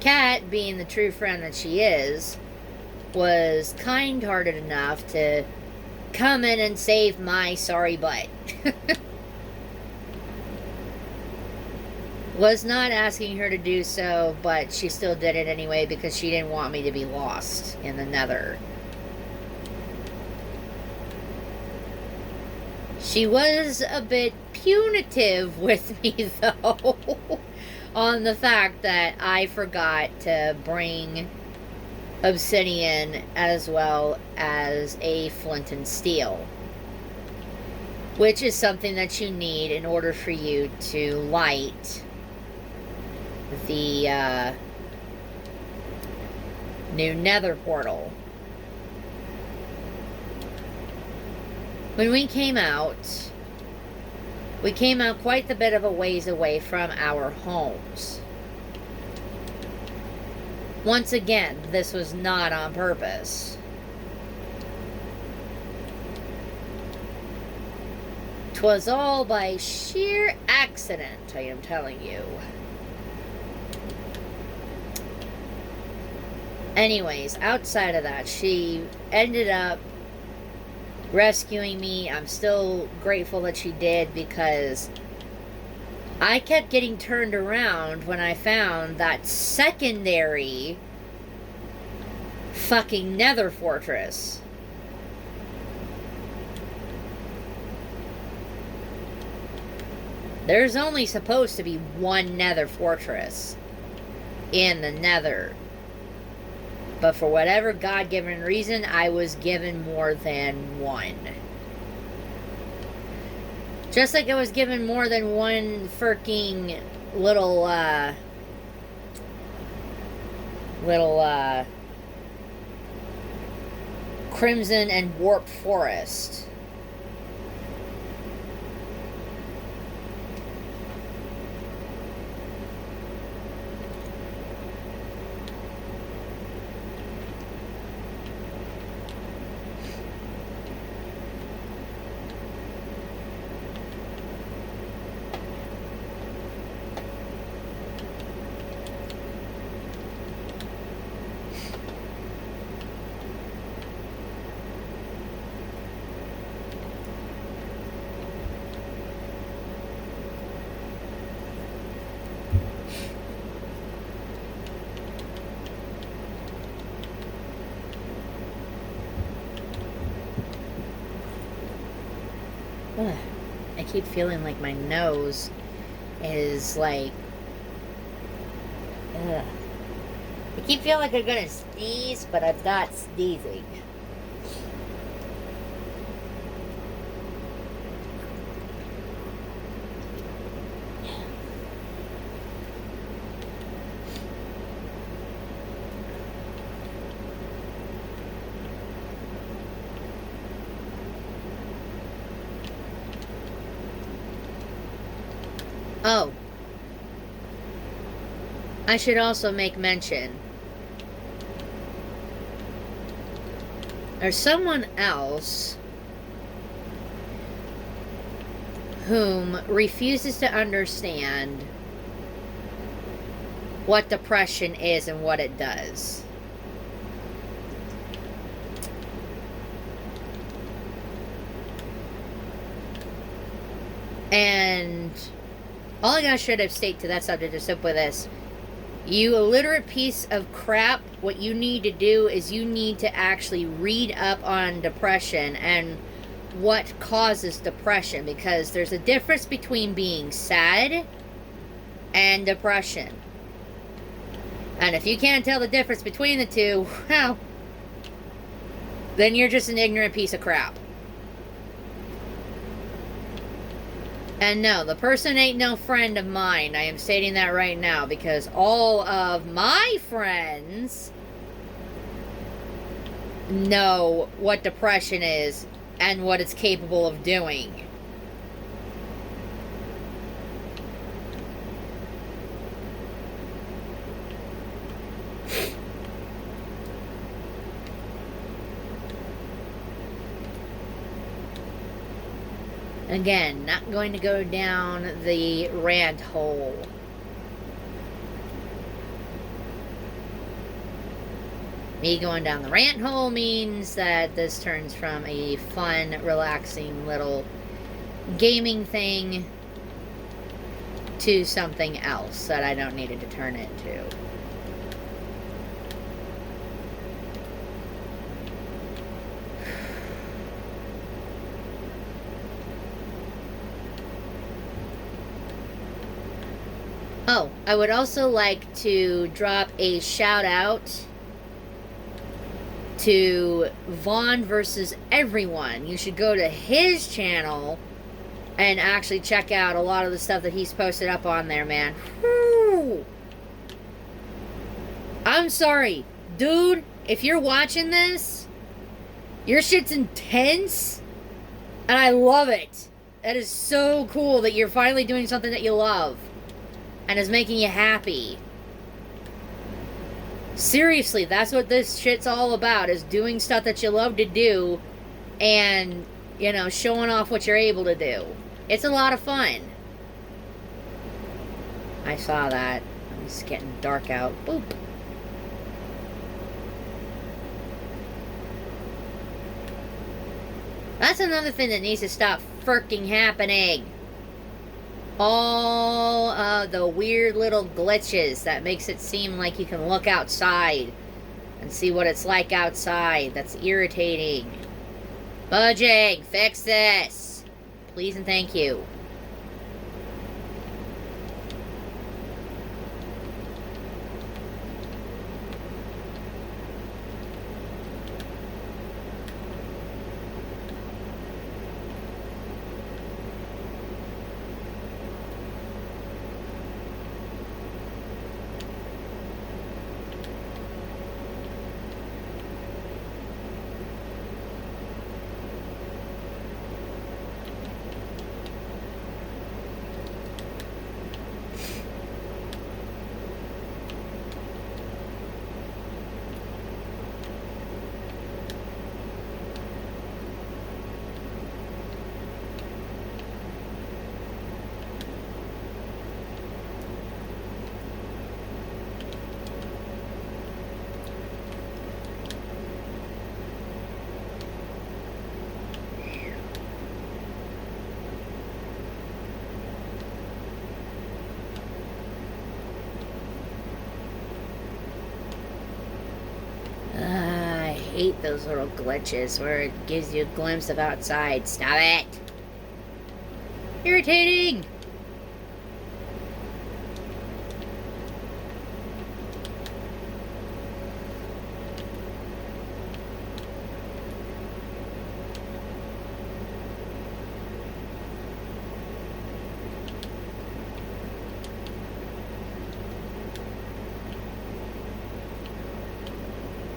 [SPEAKER 1] Kat, being the true friend that she is, was kind-hearted enough to come in and save my sorry butt. Was not asking her to do so, but she still did it anyway because she didn't want me to be lost in the nether. She was a bit punitive with me, though, on the fact that I forgot to bring obsidian as well as a flint and steel, which is something that you need in order for you to light the new nether portal. When we came out quite a bit of a ways away from our homes. Once again, this was not on purpose. 'Twas all by sheer accident, I am telling you. Anyways, outside of that, she ended up rescuing me. I'm still grateful that she did, because I kept getting turned around when I found that secondary fucking nether fortress. There's only supposed to be one nether fortress in the nether. But for whatever God-given reason, I was given more than one. Just like I was given more than one freaking little crimson and warped forest. I keep feeling like my nose is like, ugh. I keep feeling like I'm gonna sneeze, but I'm not sneezing. Oh, I should also make mention. There's someone else whom refuses to understand what depression is and what it does. And all I should have stated to that subject is simply this. You illiterate piece of crap, what you need to do is you need to actually read up on depression and what causes depression, because there's a difference between being sad and depression. And if you can't tell the difference between the two, well, then you're just an ignorant piece of crap. And no, the person ain't no friend of mine. I am stating that right now, because all of my friends know what depression is and what it's capable of doing. Again, not going to go down the rant hole. Me going down the rant hole means that this turns from a fun, relaxing little gaming thing to something else that I don't need it to turn into. Oh, I would also like to drop a shout out to Vaughn versus Everyone. You should go to his channel and actually check out a lot of the stuff that he's posted up on there, man. Whew. I'm sorry, dude, if you're watching this, your shit's intense, and I love it. That is so cool that you're finally doing something that you love and is making you happy. Seriously, that's what this shit's all about, is doing stuff that you love to do and, you know, showing off what you're able to do. It's a lot of fun. I saw that. It's getting dark out. Boop. That's another thing that needs to stop freaking happening. All the weird little glitches that makes it seem like you can look outside and see what it's like outside. That's irritating. Budging, fix this. Please and thank you. I hate those little glitches where it gives you a glimpse of outside. Stop it! Irritating!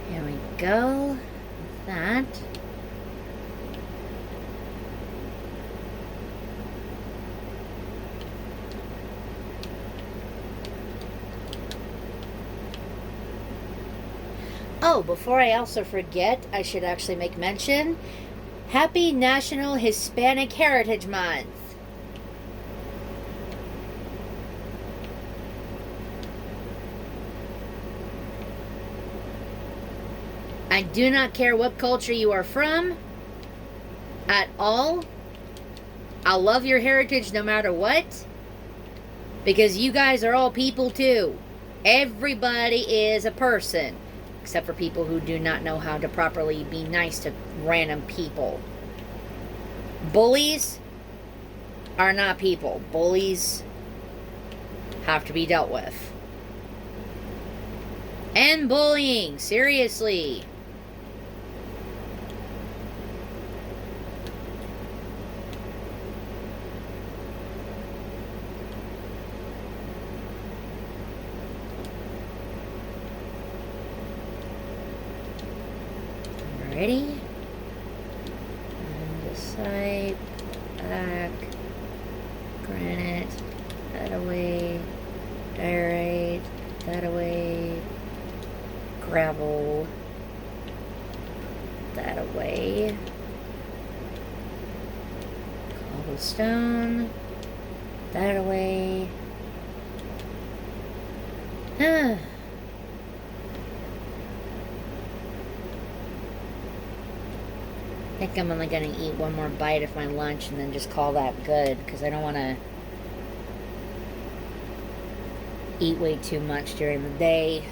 [SPEAKER 1] Here we go. That. Oh, before I also forget, I should actually make mention. Happy National Hispanic Heritage Month. I do not care what culture you are from at all. I'll love your heritage no matter what. Because you guys are all people too. Everybody is a person. Except for people who do not know how to properly be nice to random people. Bullies are not people. Bullies have to be dealt with. And bullying, seriously. Ready? Andesite, back, granite, that away, diorite, that away, gravel, that away, cobblestone, that away. I think I'm only going to eat one more bite of my lunch and then just call that good, because I don't want to eat way too much during the day.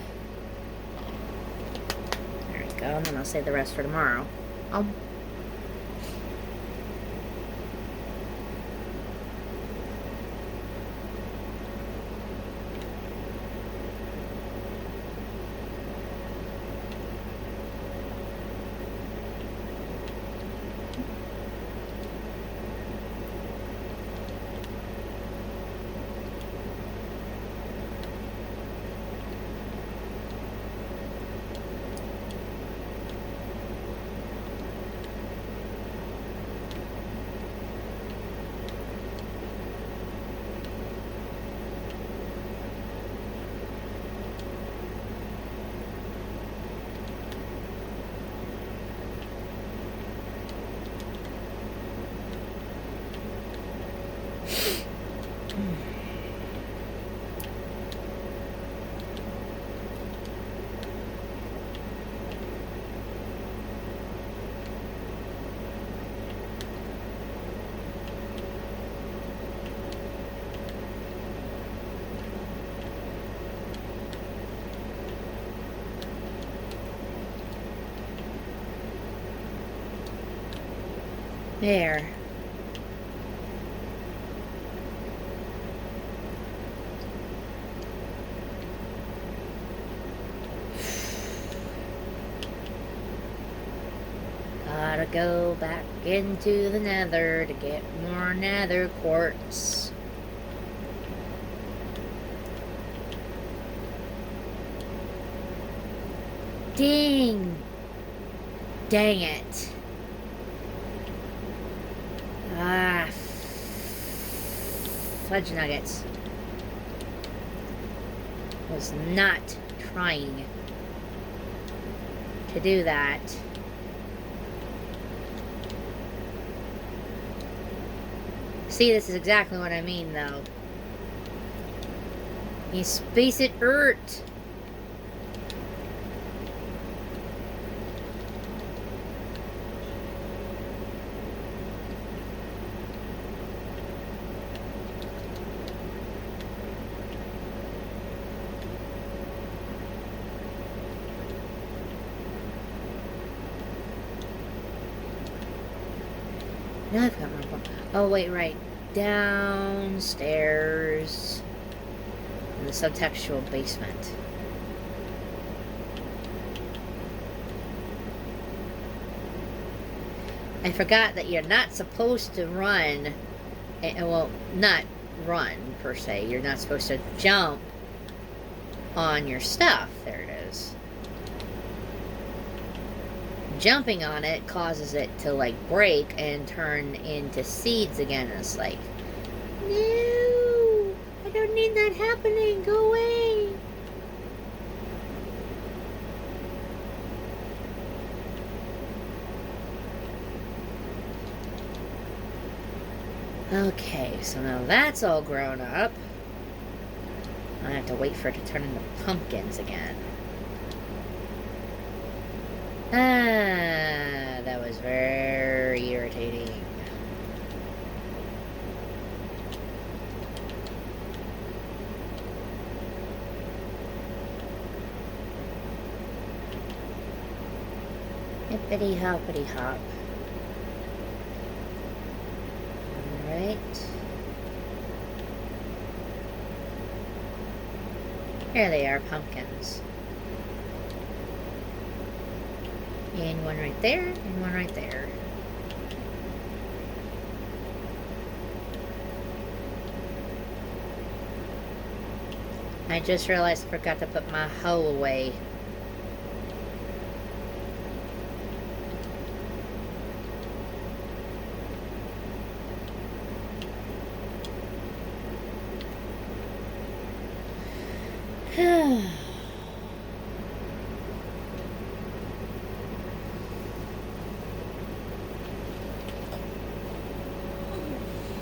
[SPEAKER 1] There we go, and then I'll save the rest for tomorrow. There. Gotta go back into the nether to get more nether quartz. Dang. Dang it. Fudge nuggets. Was not trying to do that. See, this is exactly what I mean, though. You space it hurt. Now I've got more. Oh, wait, right. downstairs in the subtextual basement. I forgot that you're not supposed to run, well, not run per se. You're not supposed to jump on your stuff. There it is. Jumping on it causes it to like break and turn into seeds again. And it's like, no, I don't need that happening. Go away. Okay, so now that's all grown up. I have to wait for it to turn into pumpkins again. Ah, that was very irritating. Hippity hoppity hop. Alright. Here they are, pumpkins. And one right there, and one right there. I just realized I forgot to put my hoe away.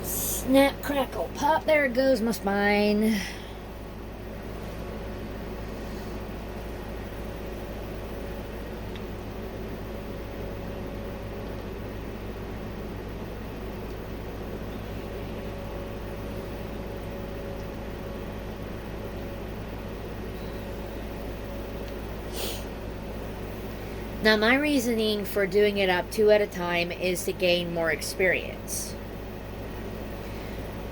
[SPEAKER 1] Snap, crackle, pop. There it goes, my spine. Now, my reasoning for doing it up 2 at a time is to gain more experience.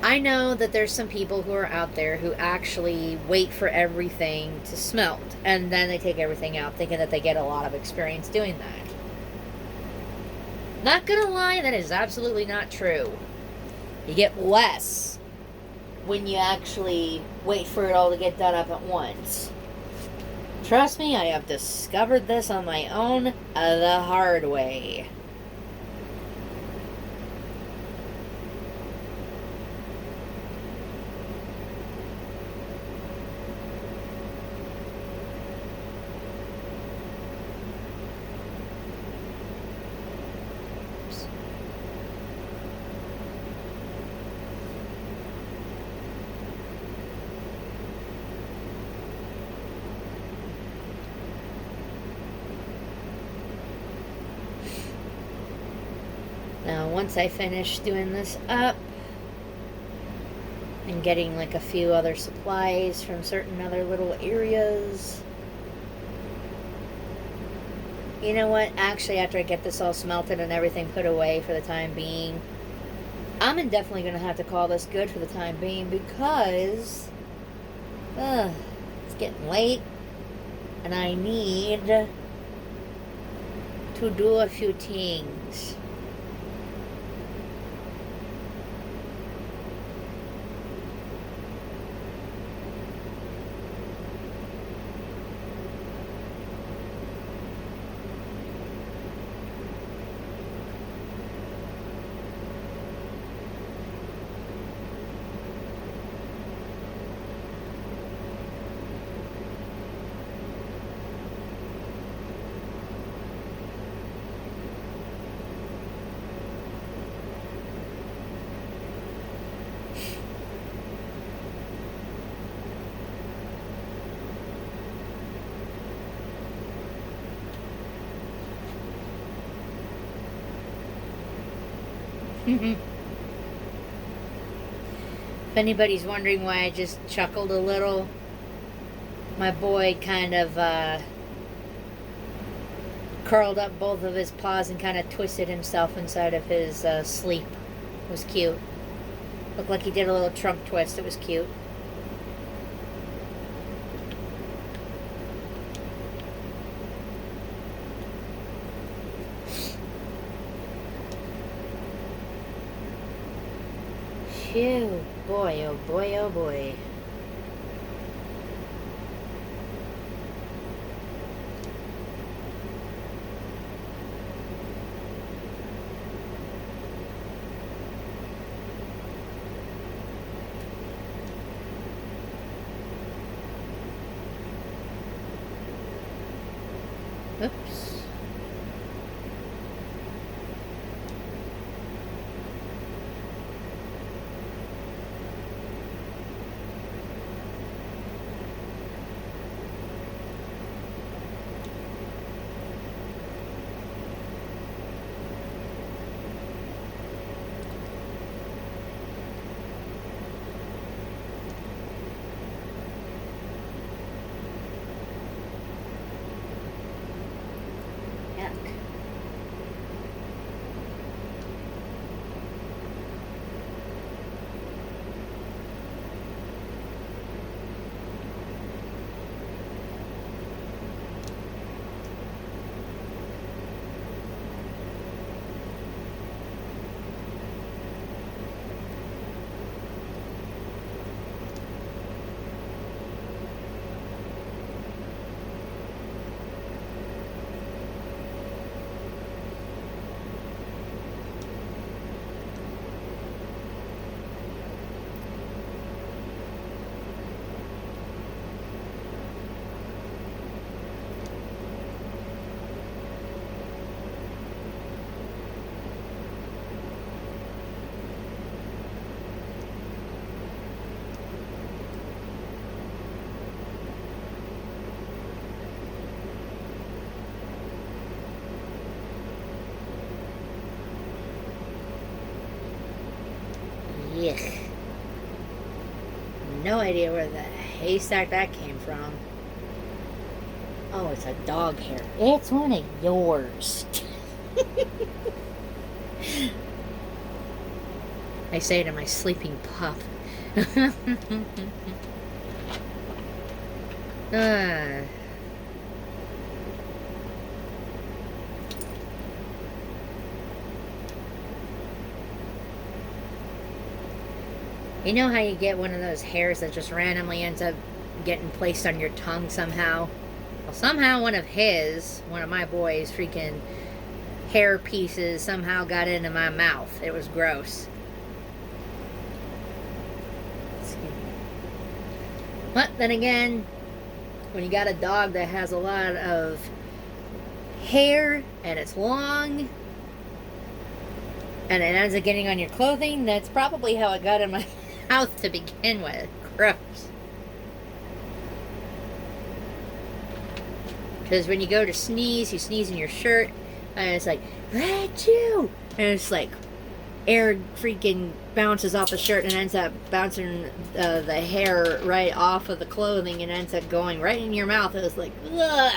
[SPEAKER 1] I know that there's some people who are out there who actually wait for everything to smelt, and then they take everything out thinking that they get a lot of experience doing that. Not gonna lie, that is absolutely not true. You get less when you actually wait for it all to get done up at once. Trust me, I have discovered this on my own the hard way. Now, once I finish doing this up and getting like a few other supplies from certain other little areas, you know what? Actually, after I get this all smelted and everything put away for the time being, I'm definitely going to have to call this good for the time being because it's getting late and I need to do a few things. If anybody's wondering why I just chuckled a little, my boy kind of curled up both of his paws and kind of twisted himself inside of his sleep. It was cute. Looked like he did a little trunk twist. It was cute. Phew. Boy, oh boy, oh boy. Oops. Yuck. Yuck. No idea where the haystack that came from. Oh, it's a dog hair. It's one of yours. I say to my sleeping pup. Ah. You know how you get one of those hairs that just randomly ends up getting placed on your tongue somehow? Well, somehow one of my boys' freaking hair pieces somehow got into my mouth. It was gross. But then again, when you got a dog that has a lot of hair and it's long and it ends up getting on your clothing, that's probably how it got in my mouth to begin with. Gross. Because when you go to sneeze, you sneeze in your shirt, and it's like, achoo! And it's like, air freaking bounces off the shirt and ends up bouncing the hair right off of the clothing and ends up going right in your mouth. It was like, ugh.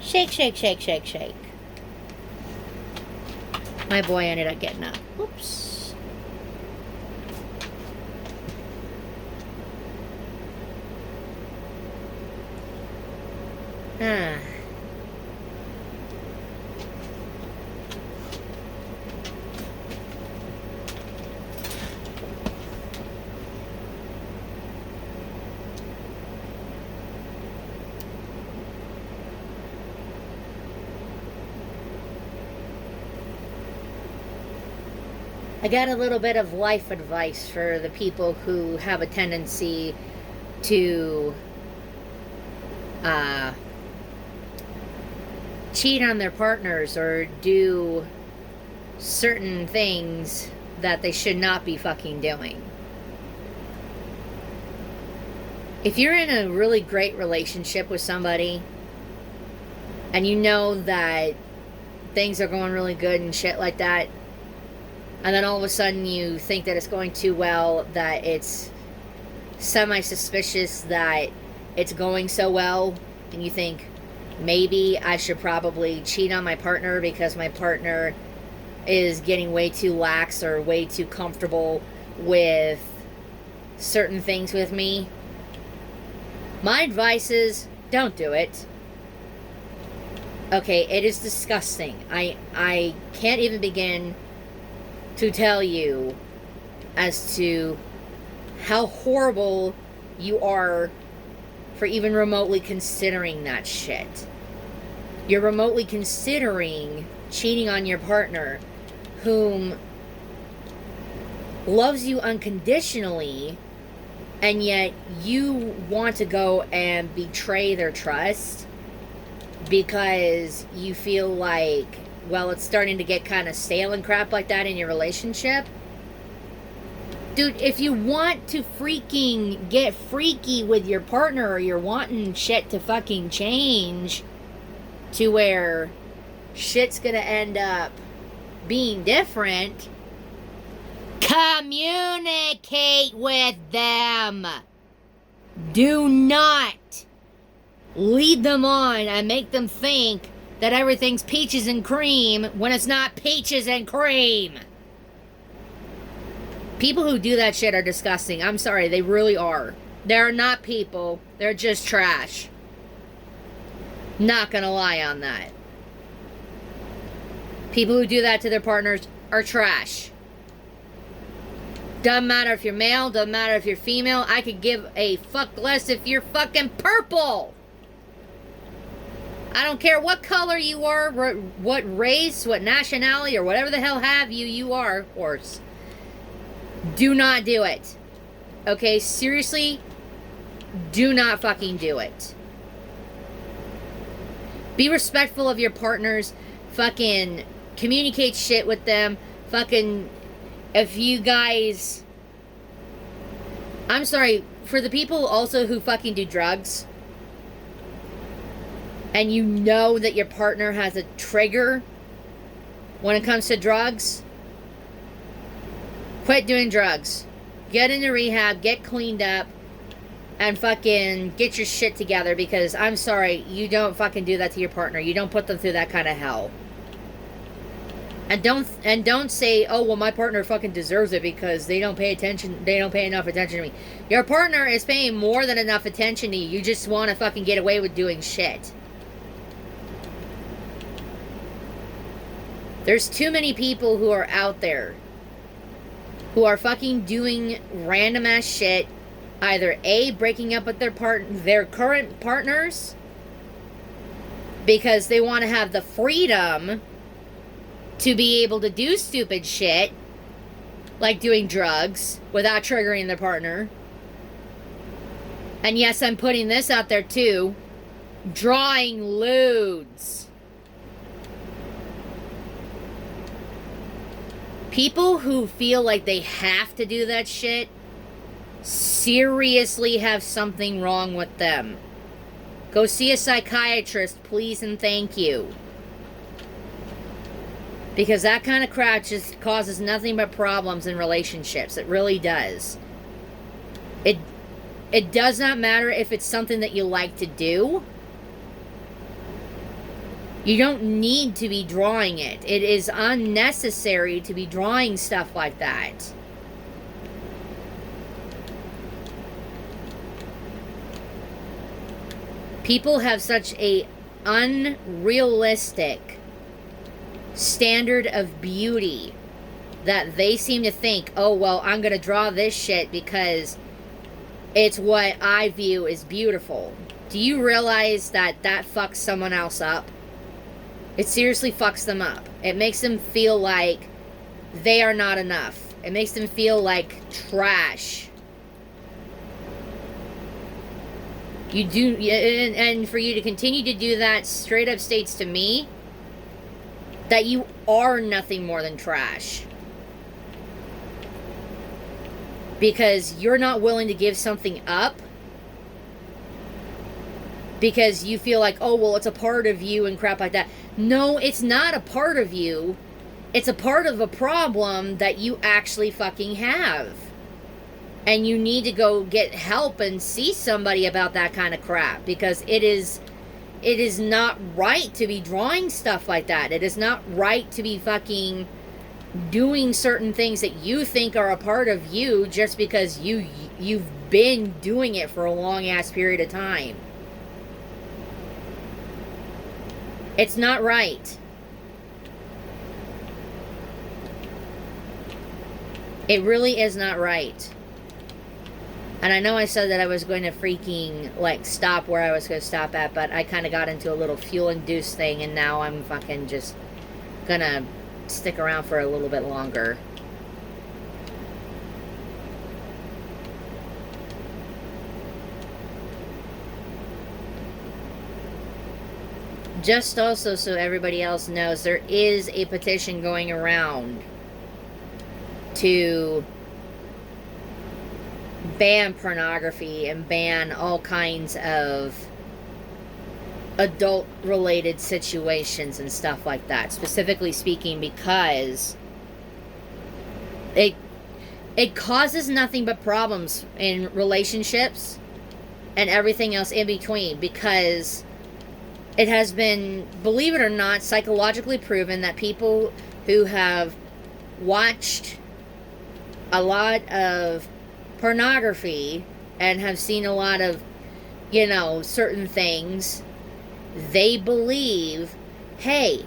[SPEAKER 1] Shake, shake, shake, shake, shake. My boy ended up getting up. Whoops. I got a little bit of life advice for the people who have a tendency to cheat on their partners or do certain things that they should not be fucking doing. If you're in a really great relationship with somebody and you know that things are going really good and shit like that, and then all of a sudden you think that it's going too well, that it's semi-suspicious that it's going so well, and you think, maybe I should probably cheat on my partner because my partner is getting way too lax or way too comfortable with certain things with me. My advice is, don't do it. Okay, it is disgusting. I can't even begin to tell you as to how horrible you are for even remotely considering that shit. You're remotely considering cheating on your partner, whom loves you unconditionally, and yet you want to go and betray their trust because you feel like, well, it's starting to get kind of stale and crap like that in your relationship. Dude, if you want to freaking get freaky with your partner, or you're wanting shit to fucking change to where shit's gonna end up being different, communicate with them. Do not lead them on and make them think that everything's peaches and cream when it's not peaches and cream. People who do that shit are disgusting. I'm sorry, they really are. They're not people. They're just trash. Not gonna lie on that. People who do that to their partners are trash. Doesn't matter if you're male, doesn't matter if you're female. I could give a fuck less if you're fucking purple. I don't care what color you are, what race, what nationality, or whatever the hell have you are, horse. Do not do it. Okay, seriously, do not fucking do it. Be respectful of your partners. Fucking communicate shit with them. Fucking, if you guys... I'm sorry, for the people also who fucking do drugs, and you know that your partner has a trigger when it comes to drugs, quit doing drugs. Get into rehab, get cleaned up, and fucking get your shit together, because I'm sorry, you don't fucking do that to your partner. You don't put them through that kind of hell. And don't say, oh, well, my partner fucking deserves it because they don't pay attention, they don't pay enough attention to me. Your partner is paying more than enough attention to you. You just want to fucking get away with doing shit. There's too many people who are out there who are fucking doing random ass shit, either A, breaking up with their current partners because they want to have the freedom to be able to do stupid shit like doing drugs without triggering their partner. And yes, I'm putting this out there too, drawing lewds. People who feel like they have to do that shit seriously have something wrong with them. Go see a psychiatrist, please and thank you. Because that kind of crap just causes nothing but problems in relationships. It really does. It does not matter if it's something that you like to do. You don't need to be drawing it. It is unnecessary to be drawing stuff like that. People have such a unrealistic standard of beauty that they seem to think, oh, well, I'm going to draw this shit because it's what I view as beautiful. Do you realize that that fucks someone else up? It seriously fucks them up. It makes them feel like they are not enough. It makes them feel like trash. You do, and for you to continue to do that straight up states to me that you are nothing more than trash. Because you're not willing to give something up because you feel like, oh, well, it's a part of you and crap like that. No, it's not a part of you. It's a part of a problem that you actually fucking have. And you need to go get help and see somebody about that kind of crap. Because it is It is not right to be drawing stuff like that. It is not right to be fucking doing certain things that you think are a part of you just because you've been doing it for a long ass period of time. It's not right. It really is not right. And I know I said that I was going to freaking, like, stop where I was going to stop at, but I kind of got into a little fuel-induced thing, and now I'm fucking just gonna stick around for a little bit longer. Just also so everybody else knows, there is a petition going around to ban pornography and ban all kinds of adult related situations and stuff like that, specifically speaking, because it causes nothing but problems in relationships and everything else in between, because it has been, believe it or not, psychologically proven that people who have watched a lot of pornography and have seen a lot of, you know, certain things, they believe, hey,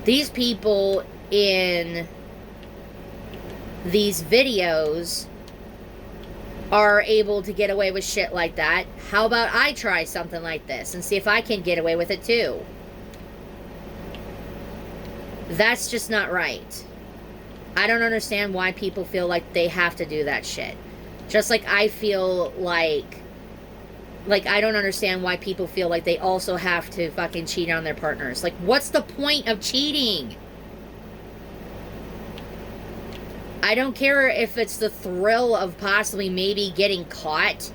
[SPEAKER 1] these people in these videos are able to get away with shit like that. How about I try something like this and see if I can get away with it too? That's just not right. I don't understand why people feel like they have to do that shit. Just like I feel like I don't understand why people feel like they also have to fucking cheat on their partners. Like, what's the point of cheating? I don't care if it's the thrill of possibly maybe getting caught,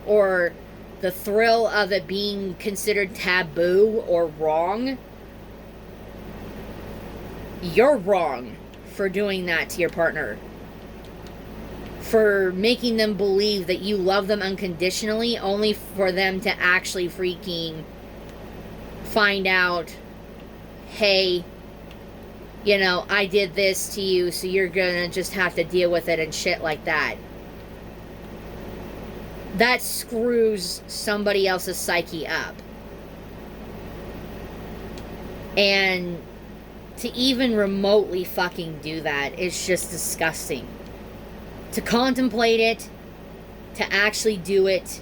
[SPEAKER 1] or the thrill of it being considered taboo or wrong. You're wrong for doing that to your partner. For making them believe that you love them unconditionally, only for them to actually freaking find out, hey, you know, I did this to you, so you're gonna just have to deal with it and shit like that. That screws somebody else's psyche up. And to even remotely fucking do that is just disgusting. To contemplate it, to actually do it,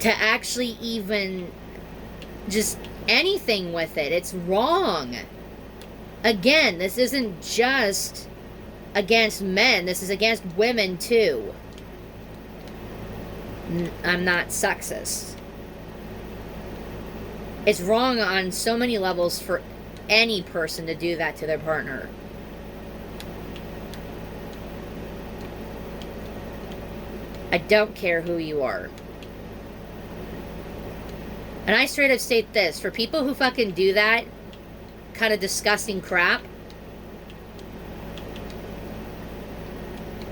[SPEAKER 1] to actually even just anything with it, it's wrong. Again, this isn't just against men, this is against women too. I'm not sexist. It's wrong on so many levels for any person to do that to their partner. I don't care who you are. And I straight up state this, for people who fucking do that kind of disgusting crap,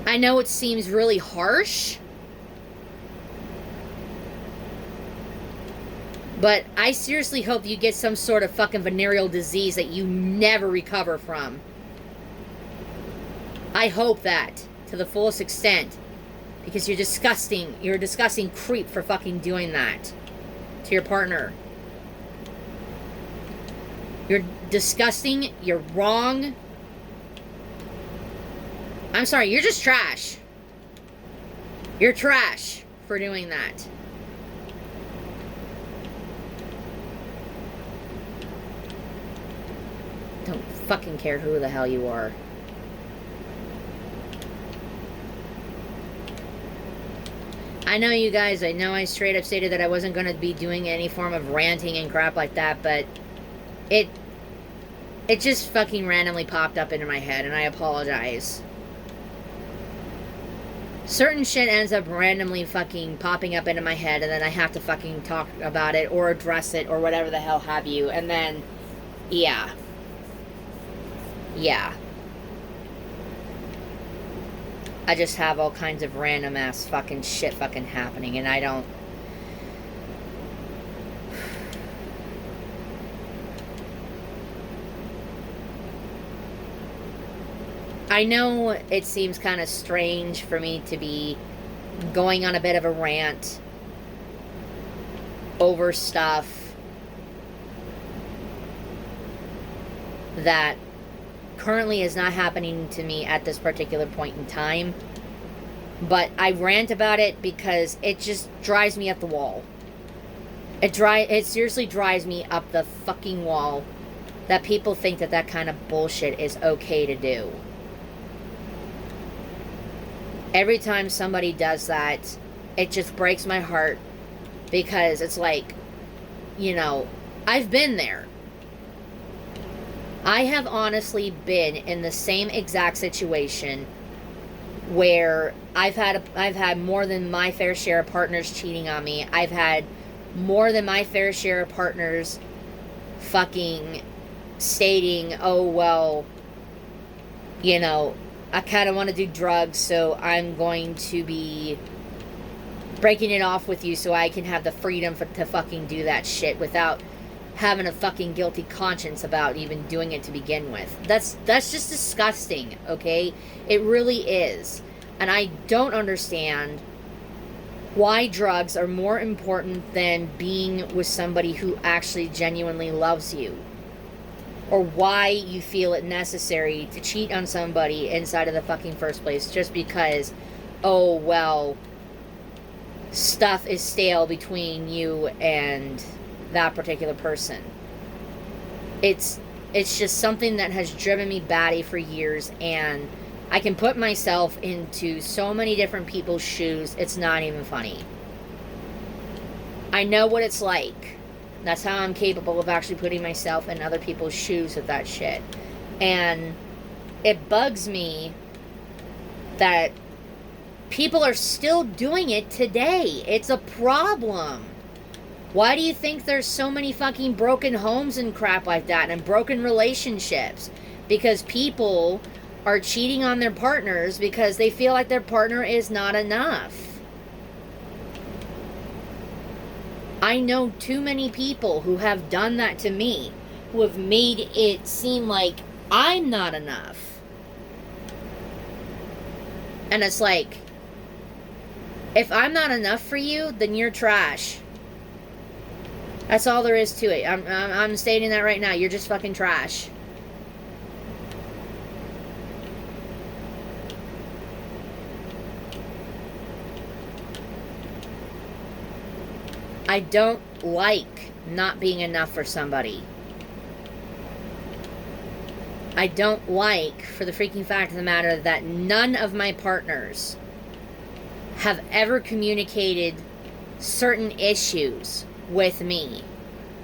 [SPEAKER 1] I know it seems really harsh, but I seriously hope you get some sort of fucking venereal disease that you never recover from. I hope that to the fullest extent, because you're disgusting. You're a disgusting creep for fucking doing that to your partner. You're disgusting. You're wrong. I'm sorry, you're just trash. You're trash for doing that. Don't fucking care who the hell you are. I know you guys, I know I straight up stated that I wasn't going to be doing any form of ranting and crap like that, but it just fucking randomly popped up into my head, and I apologize. Certain shit ends up randomly fucking popping up into my head, and then I have to fucking talk about it or address it or whatever the hell have you, and then, yeah. I just have all kinds of random ass fucking shit fucking happening, and I don't... I know it seems kind of strange for me to be going on a bit of a rant over stuff that currently is not happening to me at this particular point in time. But I rant about it because it just drives me up the wall. It seriously drives me up the fucking wall that people think that that kind of bullshit is okay to do. Every time somebody does that, it just breaks my heart, because it's like, you know, I've been there. I have honestly been in the same exact situation where I've had more than my fair share of partners cheating on me. I've had more than my fair share of partners fucking stating, oh, well, you know, I kind of want to do drugs, so I'm going to be breaking it off with you so I can have the freedom to fucking do that shit without having a fucking guilty conscience about even doing it to begin with. That's just disgusting, okay? It really is. And I don't understand why drugs are more important than being with somebody who actually genuinely loves you. Or why you feel it necessary to cheat on somebody inside of the fucking first place just because, oh, well, stuff is stale between you and that particular person. It's just something that has driven me batty for years, and I can put myself into so many different people's shoes, it's not even funny. I know what it's like. That's how I'm capable of actually putting myself in other people's shoes with that shit. And it bugs me that people are still doing it today. It's a problem. Why do you think there's so many fucking broken homes and crap like that, and broken relationships? Because people are cheating on their partners because they feel like their partner is not enough. I know too many people who have done that to me, who have made it seem like I'm not enough. And it's like, if I'm not enough for you, then you're trash. That's all there is to it. I'm stating that right now. You're just fucking trash. I don't like not being enough for somebody. I don't like, for the freaking fact of the matter, that none of my partners have ever communicated certain issues with me,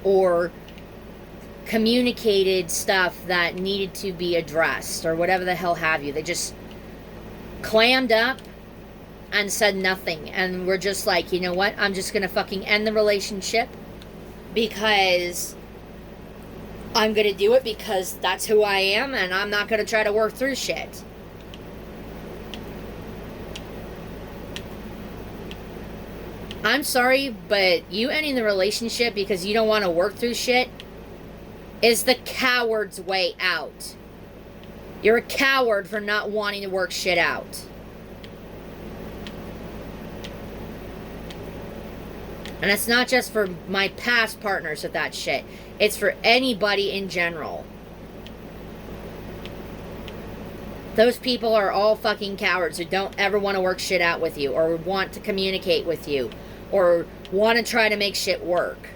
[SPEAKER 1] or communicated stuff that needed to be addressed, or whatever the hell have you. They just clammed up and said nothing, and we're just like, you know what, I'm just gonna fucking end the relationship because I'm gonna do it because that's who I am, and I'm not gonna try to work through shit. I'm sorry, but you ending the relationship because you don't want to work through shit is the coward's way out. You're a coward for not wanting to work shit out. And it's not just for my past partners with that shit. It's for anybody in general. Those people are all fucking cowards who don't ever want to work shit out with you, or want to communicate with you, or want to try to make shit work.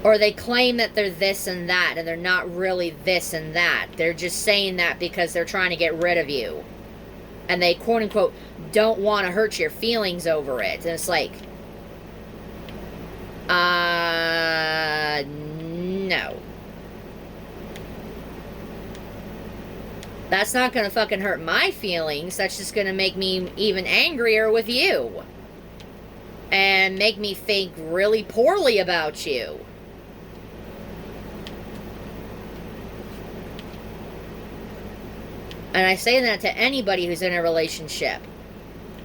[SPEAKER 1] Or they claim that they're this and that, and they're not really this and that. They're just saying that because they're trying to get rid of you. And they, quote unquote, don't want to hurt your feelings over it. And it's like, no. That's not going to fucking hurt my feelings. That's just going to make me even angrier with you. And make me think really poorly about you. And I say that to anybody who's in a relationship.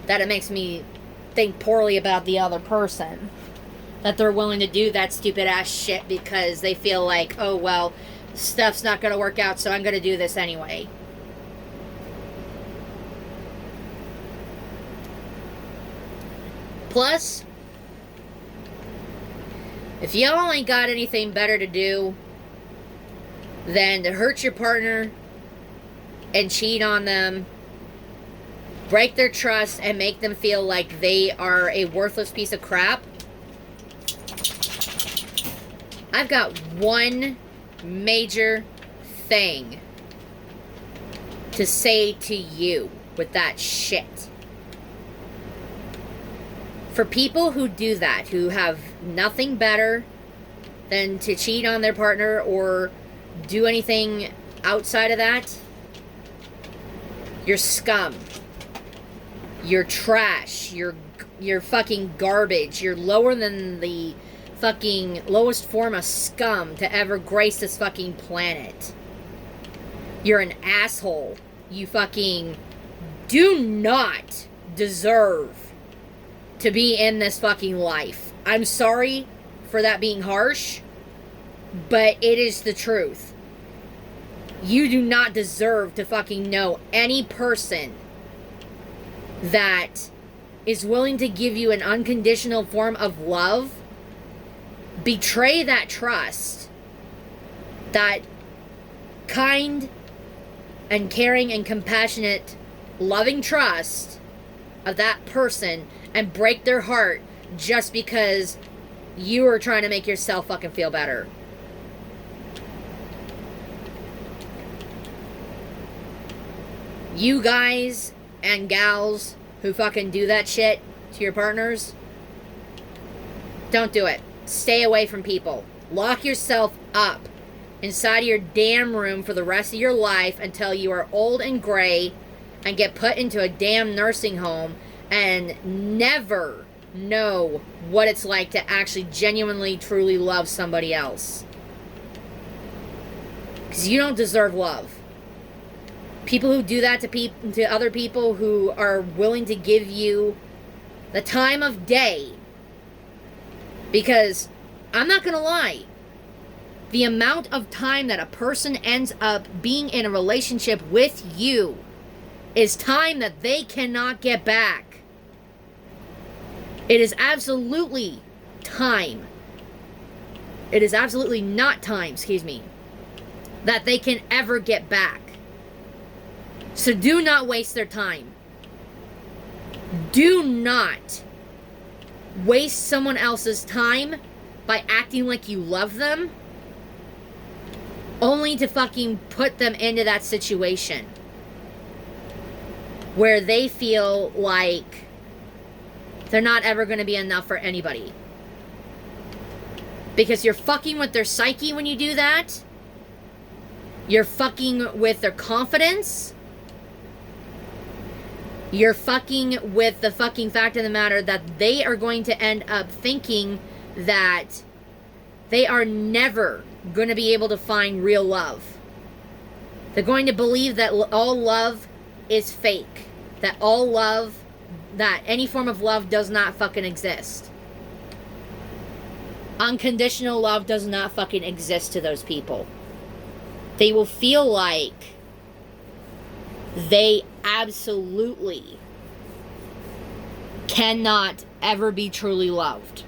[SPEAKER 1] That it makes me think poorly about the other person. That they're willing to do that stupid ass shit because they feel like, oh, well, stuff's not going to work out, so I'm going to do this anyway. Plus, if y'all ain't got anything better to do than to hurt your partner and cheat on them, break their trust, and make them feel like they are a worthless piece of crap, I've got one major thing to say to you with that shit. For people who do that, who have nothing better than to cheat on their partner or do anything outside of that, you're scum. You're trash. You're fucking garbage. You're lower than the fucking lowest form of scum to ever grace this fucking planet. You're an asshole. You fucking do not deserve to be in this fucking life. I'm sorry for that being harsh, but it is the truth. You do not deserve to fucking know any person that is willing to give you an unconditional form of love, betray that trust, that kind and caring and compassionate, loving trust of that person, and break their heart just because you are trying to make yourself fucking feel better. You guys and gals who fucking do that shit to your partners, don't do it. Stay away from people. Lock yourself up inside of your damn room for the rest of your life until you are old and gray and get put into a damn nursing home and never know what it's like to actually genuinely, truly love somebody else. Because you don't deserve love. People who do that to other people who are willing to give you the time of day, because I'm not going to lie, the amount of time that a person ends up being in a relationship with you is time that they cannot get back. It is absolutely time. It is absolutely not time, that they can ever get back. So do not waste their time. Do not waste someone else's time by acting like you love them, only to fucking put them into that situation where they feel like they're not ever going to be enough for anybody. Because you're fucking with their psyche when you do that. You're fucking with their confidence. You're fucking with the fucking fact of the matter that they are going to end up thinking that they are never going to be able to find real love. They're going to believe that all love is fake. That any form of love does not fucking exist. Unconditional love does not fucking exist to those people. They will feel like they absolutely cannot ever be truly loved.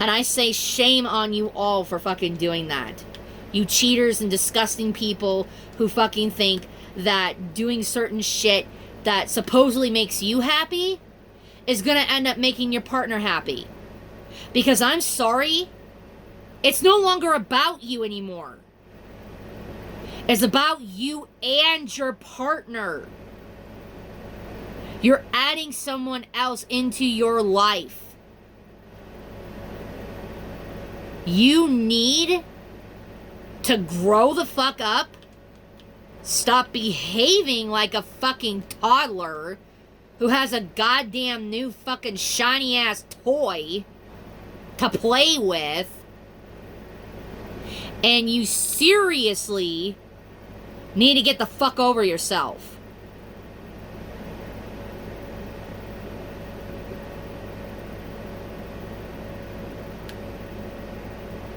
[SPEAKER 1] And I say shame on you all for fucking doing that. You cheaters and disgusting people who fucking think that doing certain shit that supposedly makes you happy is gonna end up making your partner happy. Because I'm sorry, it's no longer about you anymore. It's about you and your partner. You're adding someone else into your life. You need to grow the fuck up. Stop behaving like a fucking toddler who has a goddamn new fucking shiny ass toy to play with. And you seriously need to get the fuck over yourself.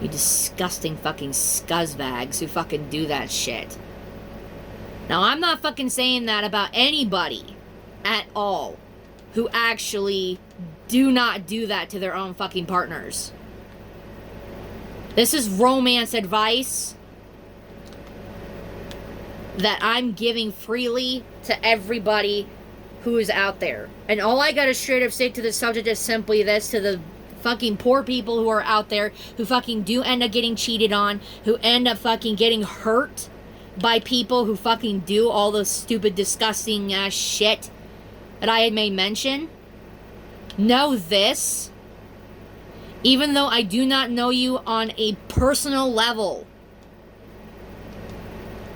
[SPEAKER 1] You disgusting fucking scuzzbags who fucking do that shit. Now, I'm not fucking saying that about anybody at all who actually do not do that to their own fucking partners. This is romance advice that I'm giving freely to everybody who is out there. And all I gotta straight up say to the subject is simply this, to the fucking poor people who are out there who fucking do end up getting cheated on, who end up fucking getting hurt by people who fucking do all the stupid, disgusting ass shit that I had made mention. Know this. Even though I do not know you on a personal level,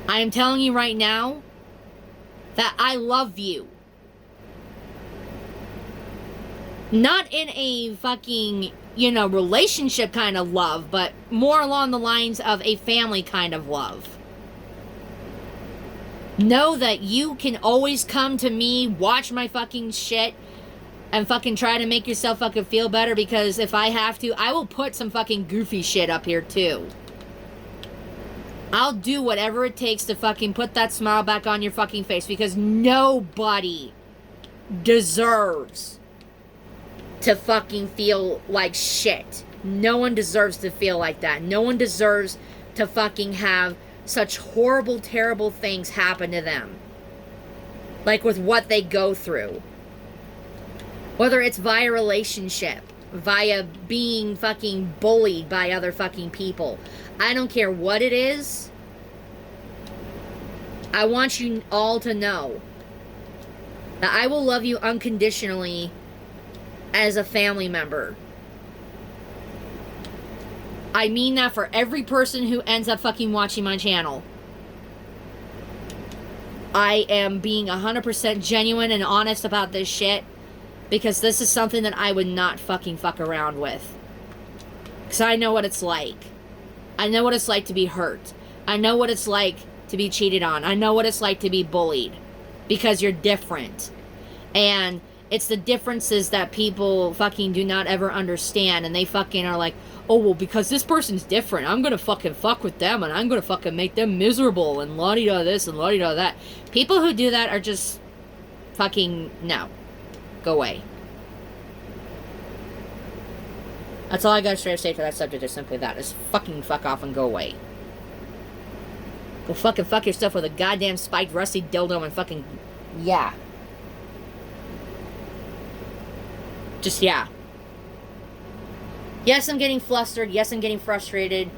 [SPEAKER 1] I am telling you right now that I love you. Not in a fucking, relationship kind of love, but more along the lines of a family kind of love. Know that you can always come to me, watch my fucking shit, and fucking try to make yourself fucking feel better, because if I have to, I will put some fucking goofy shit up here too. I'll do whatever it takes to fucking put that smile back on your fucking face, because nobody deserves to fucking feel like shit. No one deserves to feel like that. No one deserves to fucking have such horrible, terrible things happen to them. Like with what they go through. Whether it's via relationship, via being fucking bullied by other fucking people. I don't care what it is. I want you all to know that I will love you unconditionally as a family member. I mean that for every person who ends up fucking watching my channel. I am being 100% genuine and honest about this shit, because this is something that I would not fucking fuck around with. Because I know what it's like. I know what it's like to be hurt. I know what it's like to be cheated on. I know what it's like to be bullied. Because you're different. And it's the differences that people fucking do not ever understand. And they fucking are like, oh, well, because this person's different, I'm gonna fucking fuck with them, and I'm gonna fucking make them miserable, and la-di-da this, and la-di-da that. People who do that are just fucking, no. Go away. That's all I gotta straight up say for that subject, is simply that. Is fucking fuck off and go away. Go fucking fuck yourself with a goddamn spiked rusty dildo and fucking, yeah. Just, yeah. Yes, I'm getting flustered. Yes, I'm getting frustrated.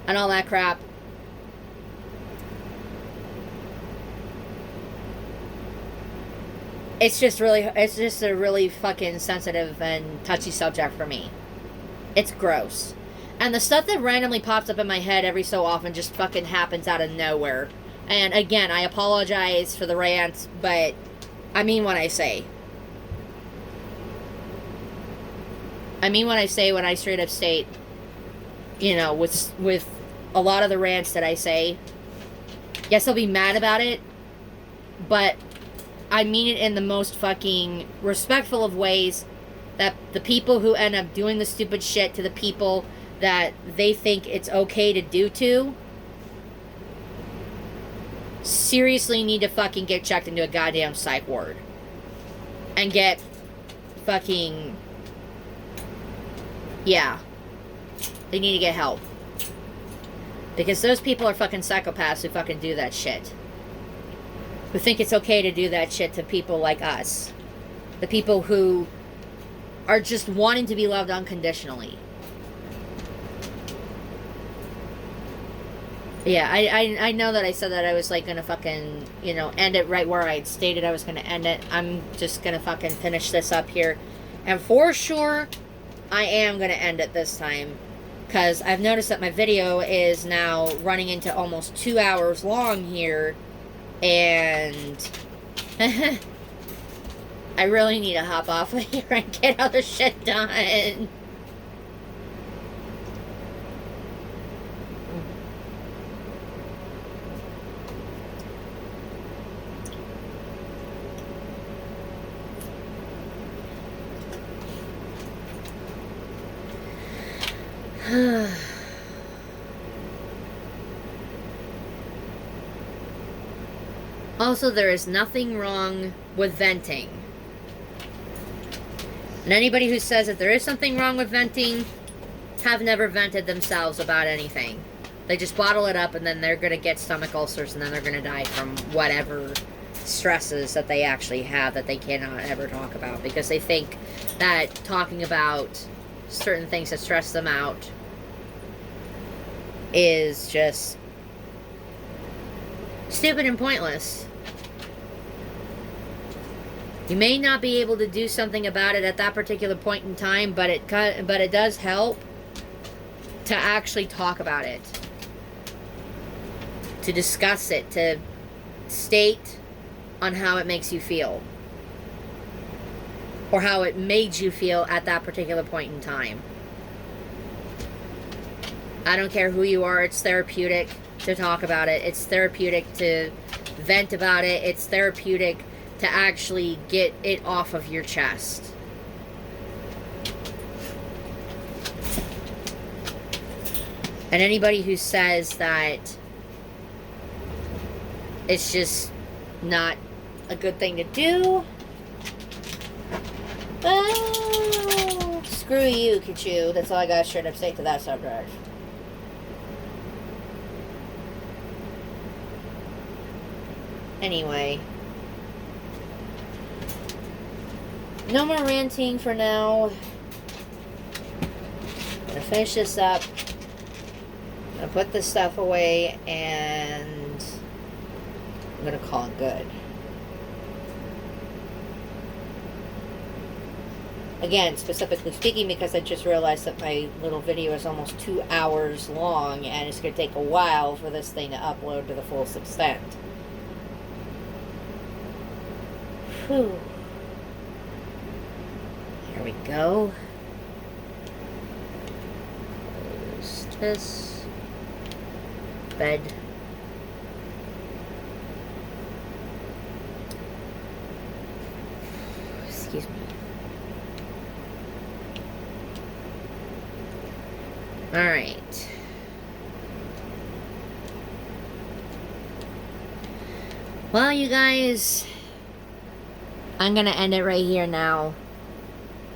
[SPEAKER 1] And all that crap. It's just a really fucking sensitive and touchy subject for me. It's gross. And the stuff that randomly pops up in my head every so often just fucking happens out of nowhere. And again, I apologize for the rant, but I mean what I say. I mean what I say when I straight up state, with a lot of the rants that I say. Yes, I'll be mad about it, but I mean it in the most fucking respectful of ways, that the people who end up doing the stupid shit to the people that they think it's okay to do to, seriously need to fucking get checked into a goddamn psych ward. And get fucking, yeah, they need to get help. Because those people are fucking psychopaths who fucking do that shit. Who think it's okay to do that shit to people like us. The people who are just wanting to be loved unconditionally. Yeah, I know that I said that I was like gonna fucking, end it right where I had stated I was gonna end it. I'm just gonna fucking finish this up here. And for sure, I am gonna end it this time. Because I've noticed that my video is now running into almost 2 hours long here. And I really need to hop off of here and get other shit done. Also, there is nothing wrong with venting. And anybody who says that there is something wrong with venting have never vented themselves about anything. They just bottle it up and then they're going to get stomach ulcers and then they're going to die from whatever stresses that they actually have that they cannot ever talk about, because they think that talking about certain things that stress them out is just stupid and pointless. You may not be able to do something about it at that particular point in time, but it does help to actually talk about it, to discuss it, to state on how it makes you feel, or how it made you feel at that particular point in time. I don't care who you are, it's therapeutic to talk about it. It's therapeutic to vent about it. It's therapeutic to actually get it off of your chest. And anybody who says that it's just not a good thing to do, well, screw you, Kachu. That's all I got straight up say to that subject. Anyway, no more ranting for now. I'm gonna finish this up. I'm gonna put this stuff away and I'm gonna call it good. Again, specifically speaking, because I just realized that my little video is almost 2 hours long and it's gonna take a while for this thing to upload to the fullest extent. Whew. There we go. Close this. Bed. Excuse me. Alright. Well, you guys, I'm going to end it right here now.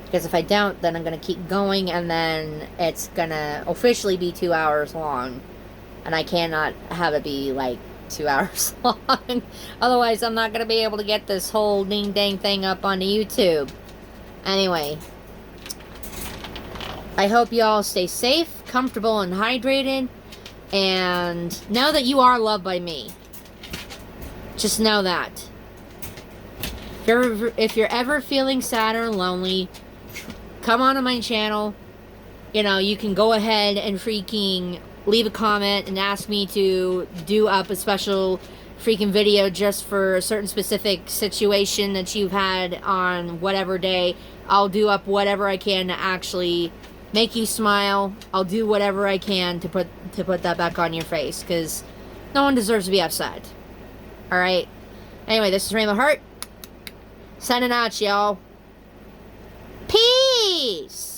[SPEAKER 1] Because if I don't, then I'm going to keep going and then it's going to officially be 2 hours long. And I cannot have it be like 2 hours long. Otherwise, I'm not going to be able to get this whole ding-dang thing up onto YouTube. Anyway, I hope you all stay safe, comfortable, and hydrated. And know that you are loved by me. Just know that. If you're ever feeling sad or lonely, come on to my channel. You know, you can go ahead and freaking leave a comment and ask me to do up a special freaking video just for a certain specific situation that you've had on whatever day. I'll do up whatever I can to actually make you smile. I'll do whatever I can to put that back on your face, because no one deserves to be upset. Alright? Anyway, this is Rainbow Heart. Signing out, y'all. Peace!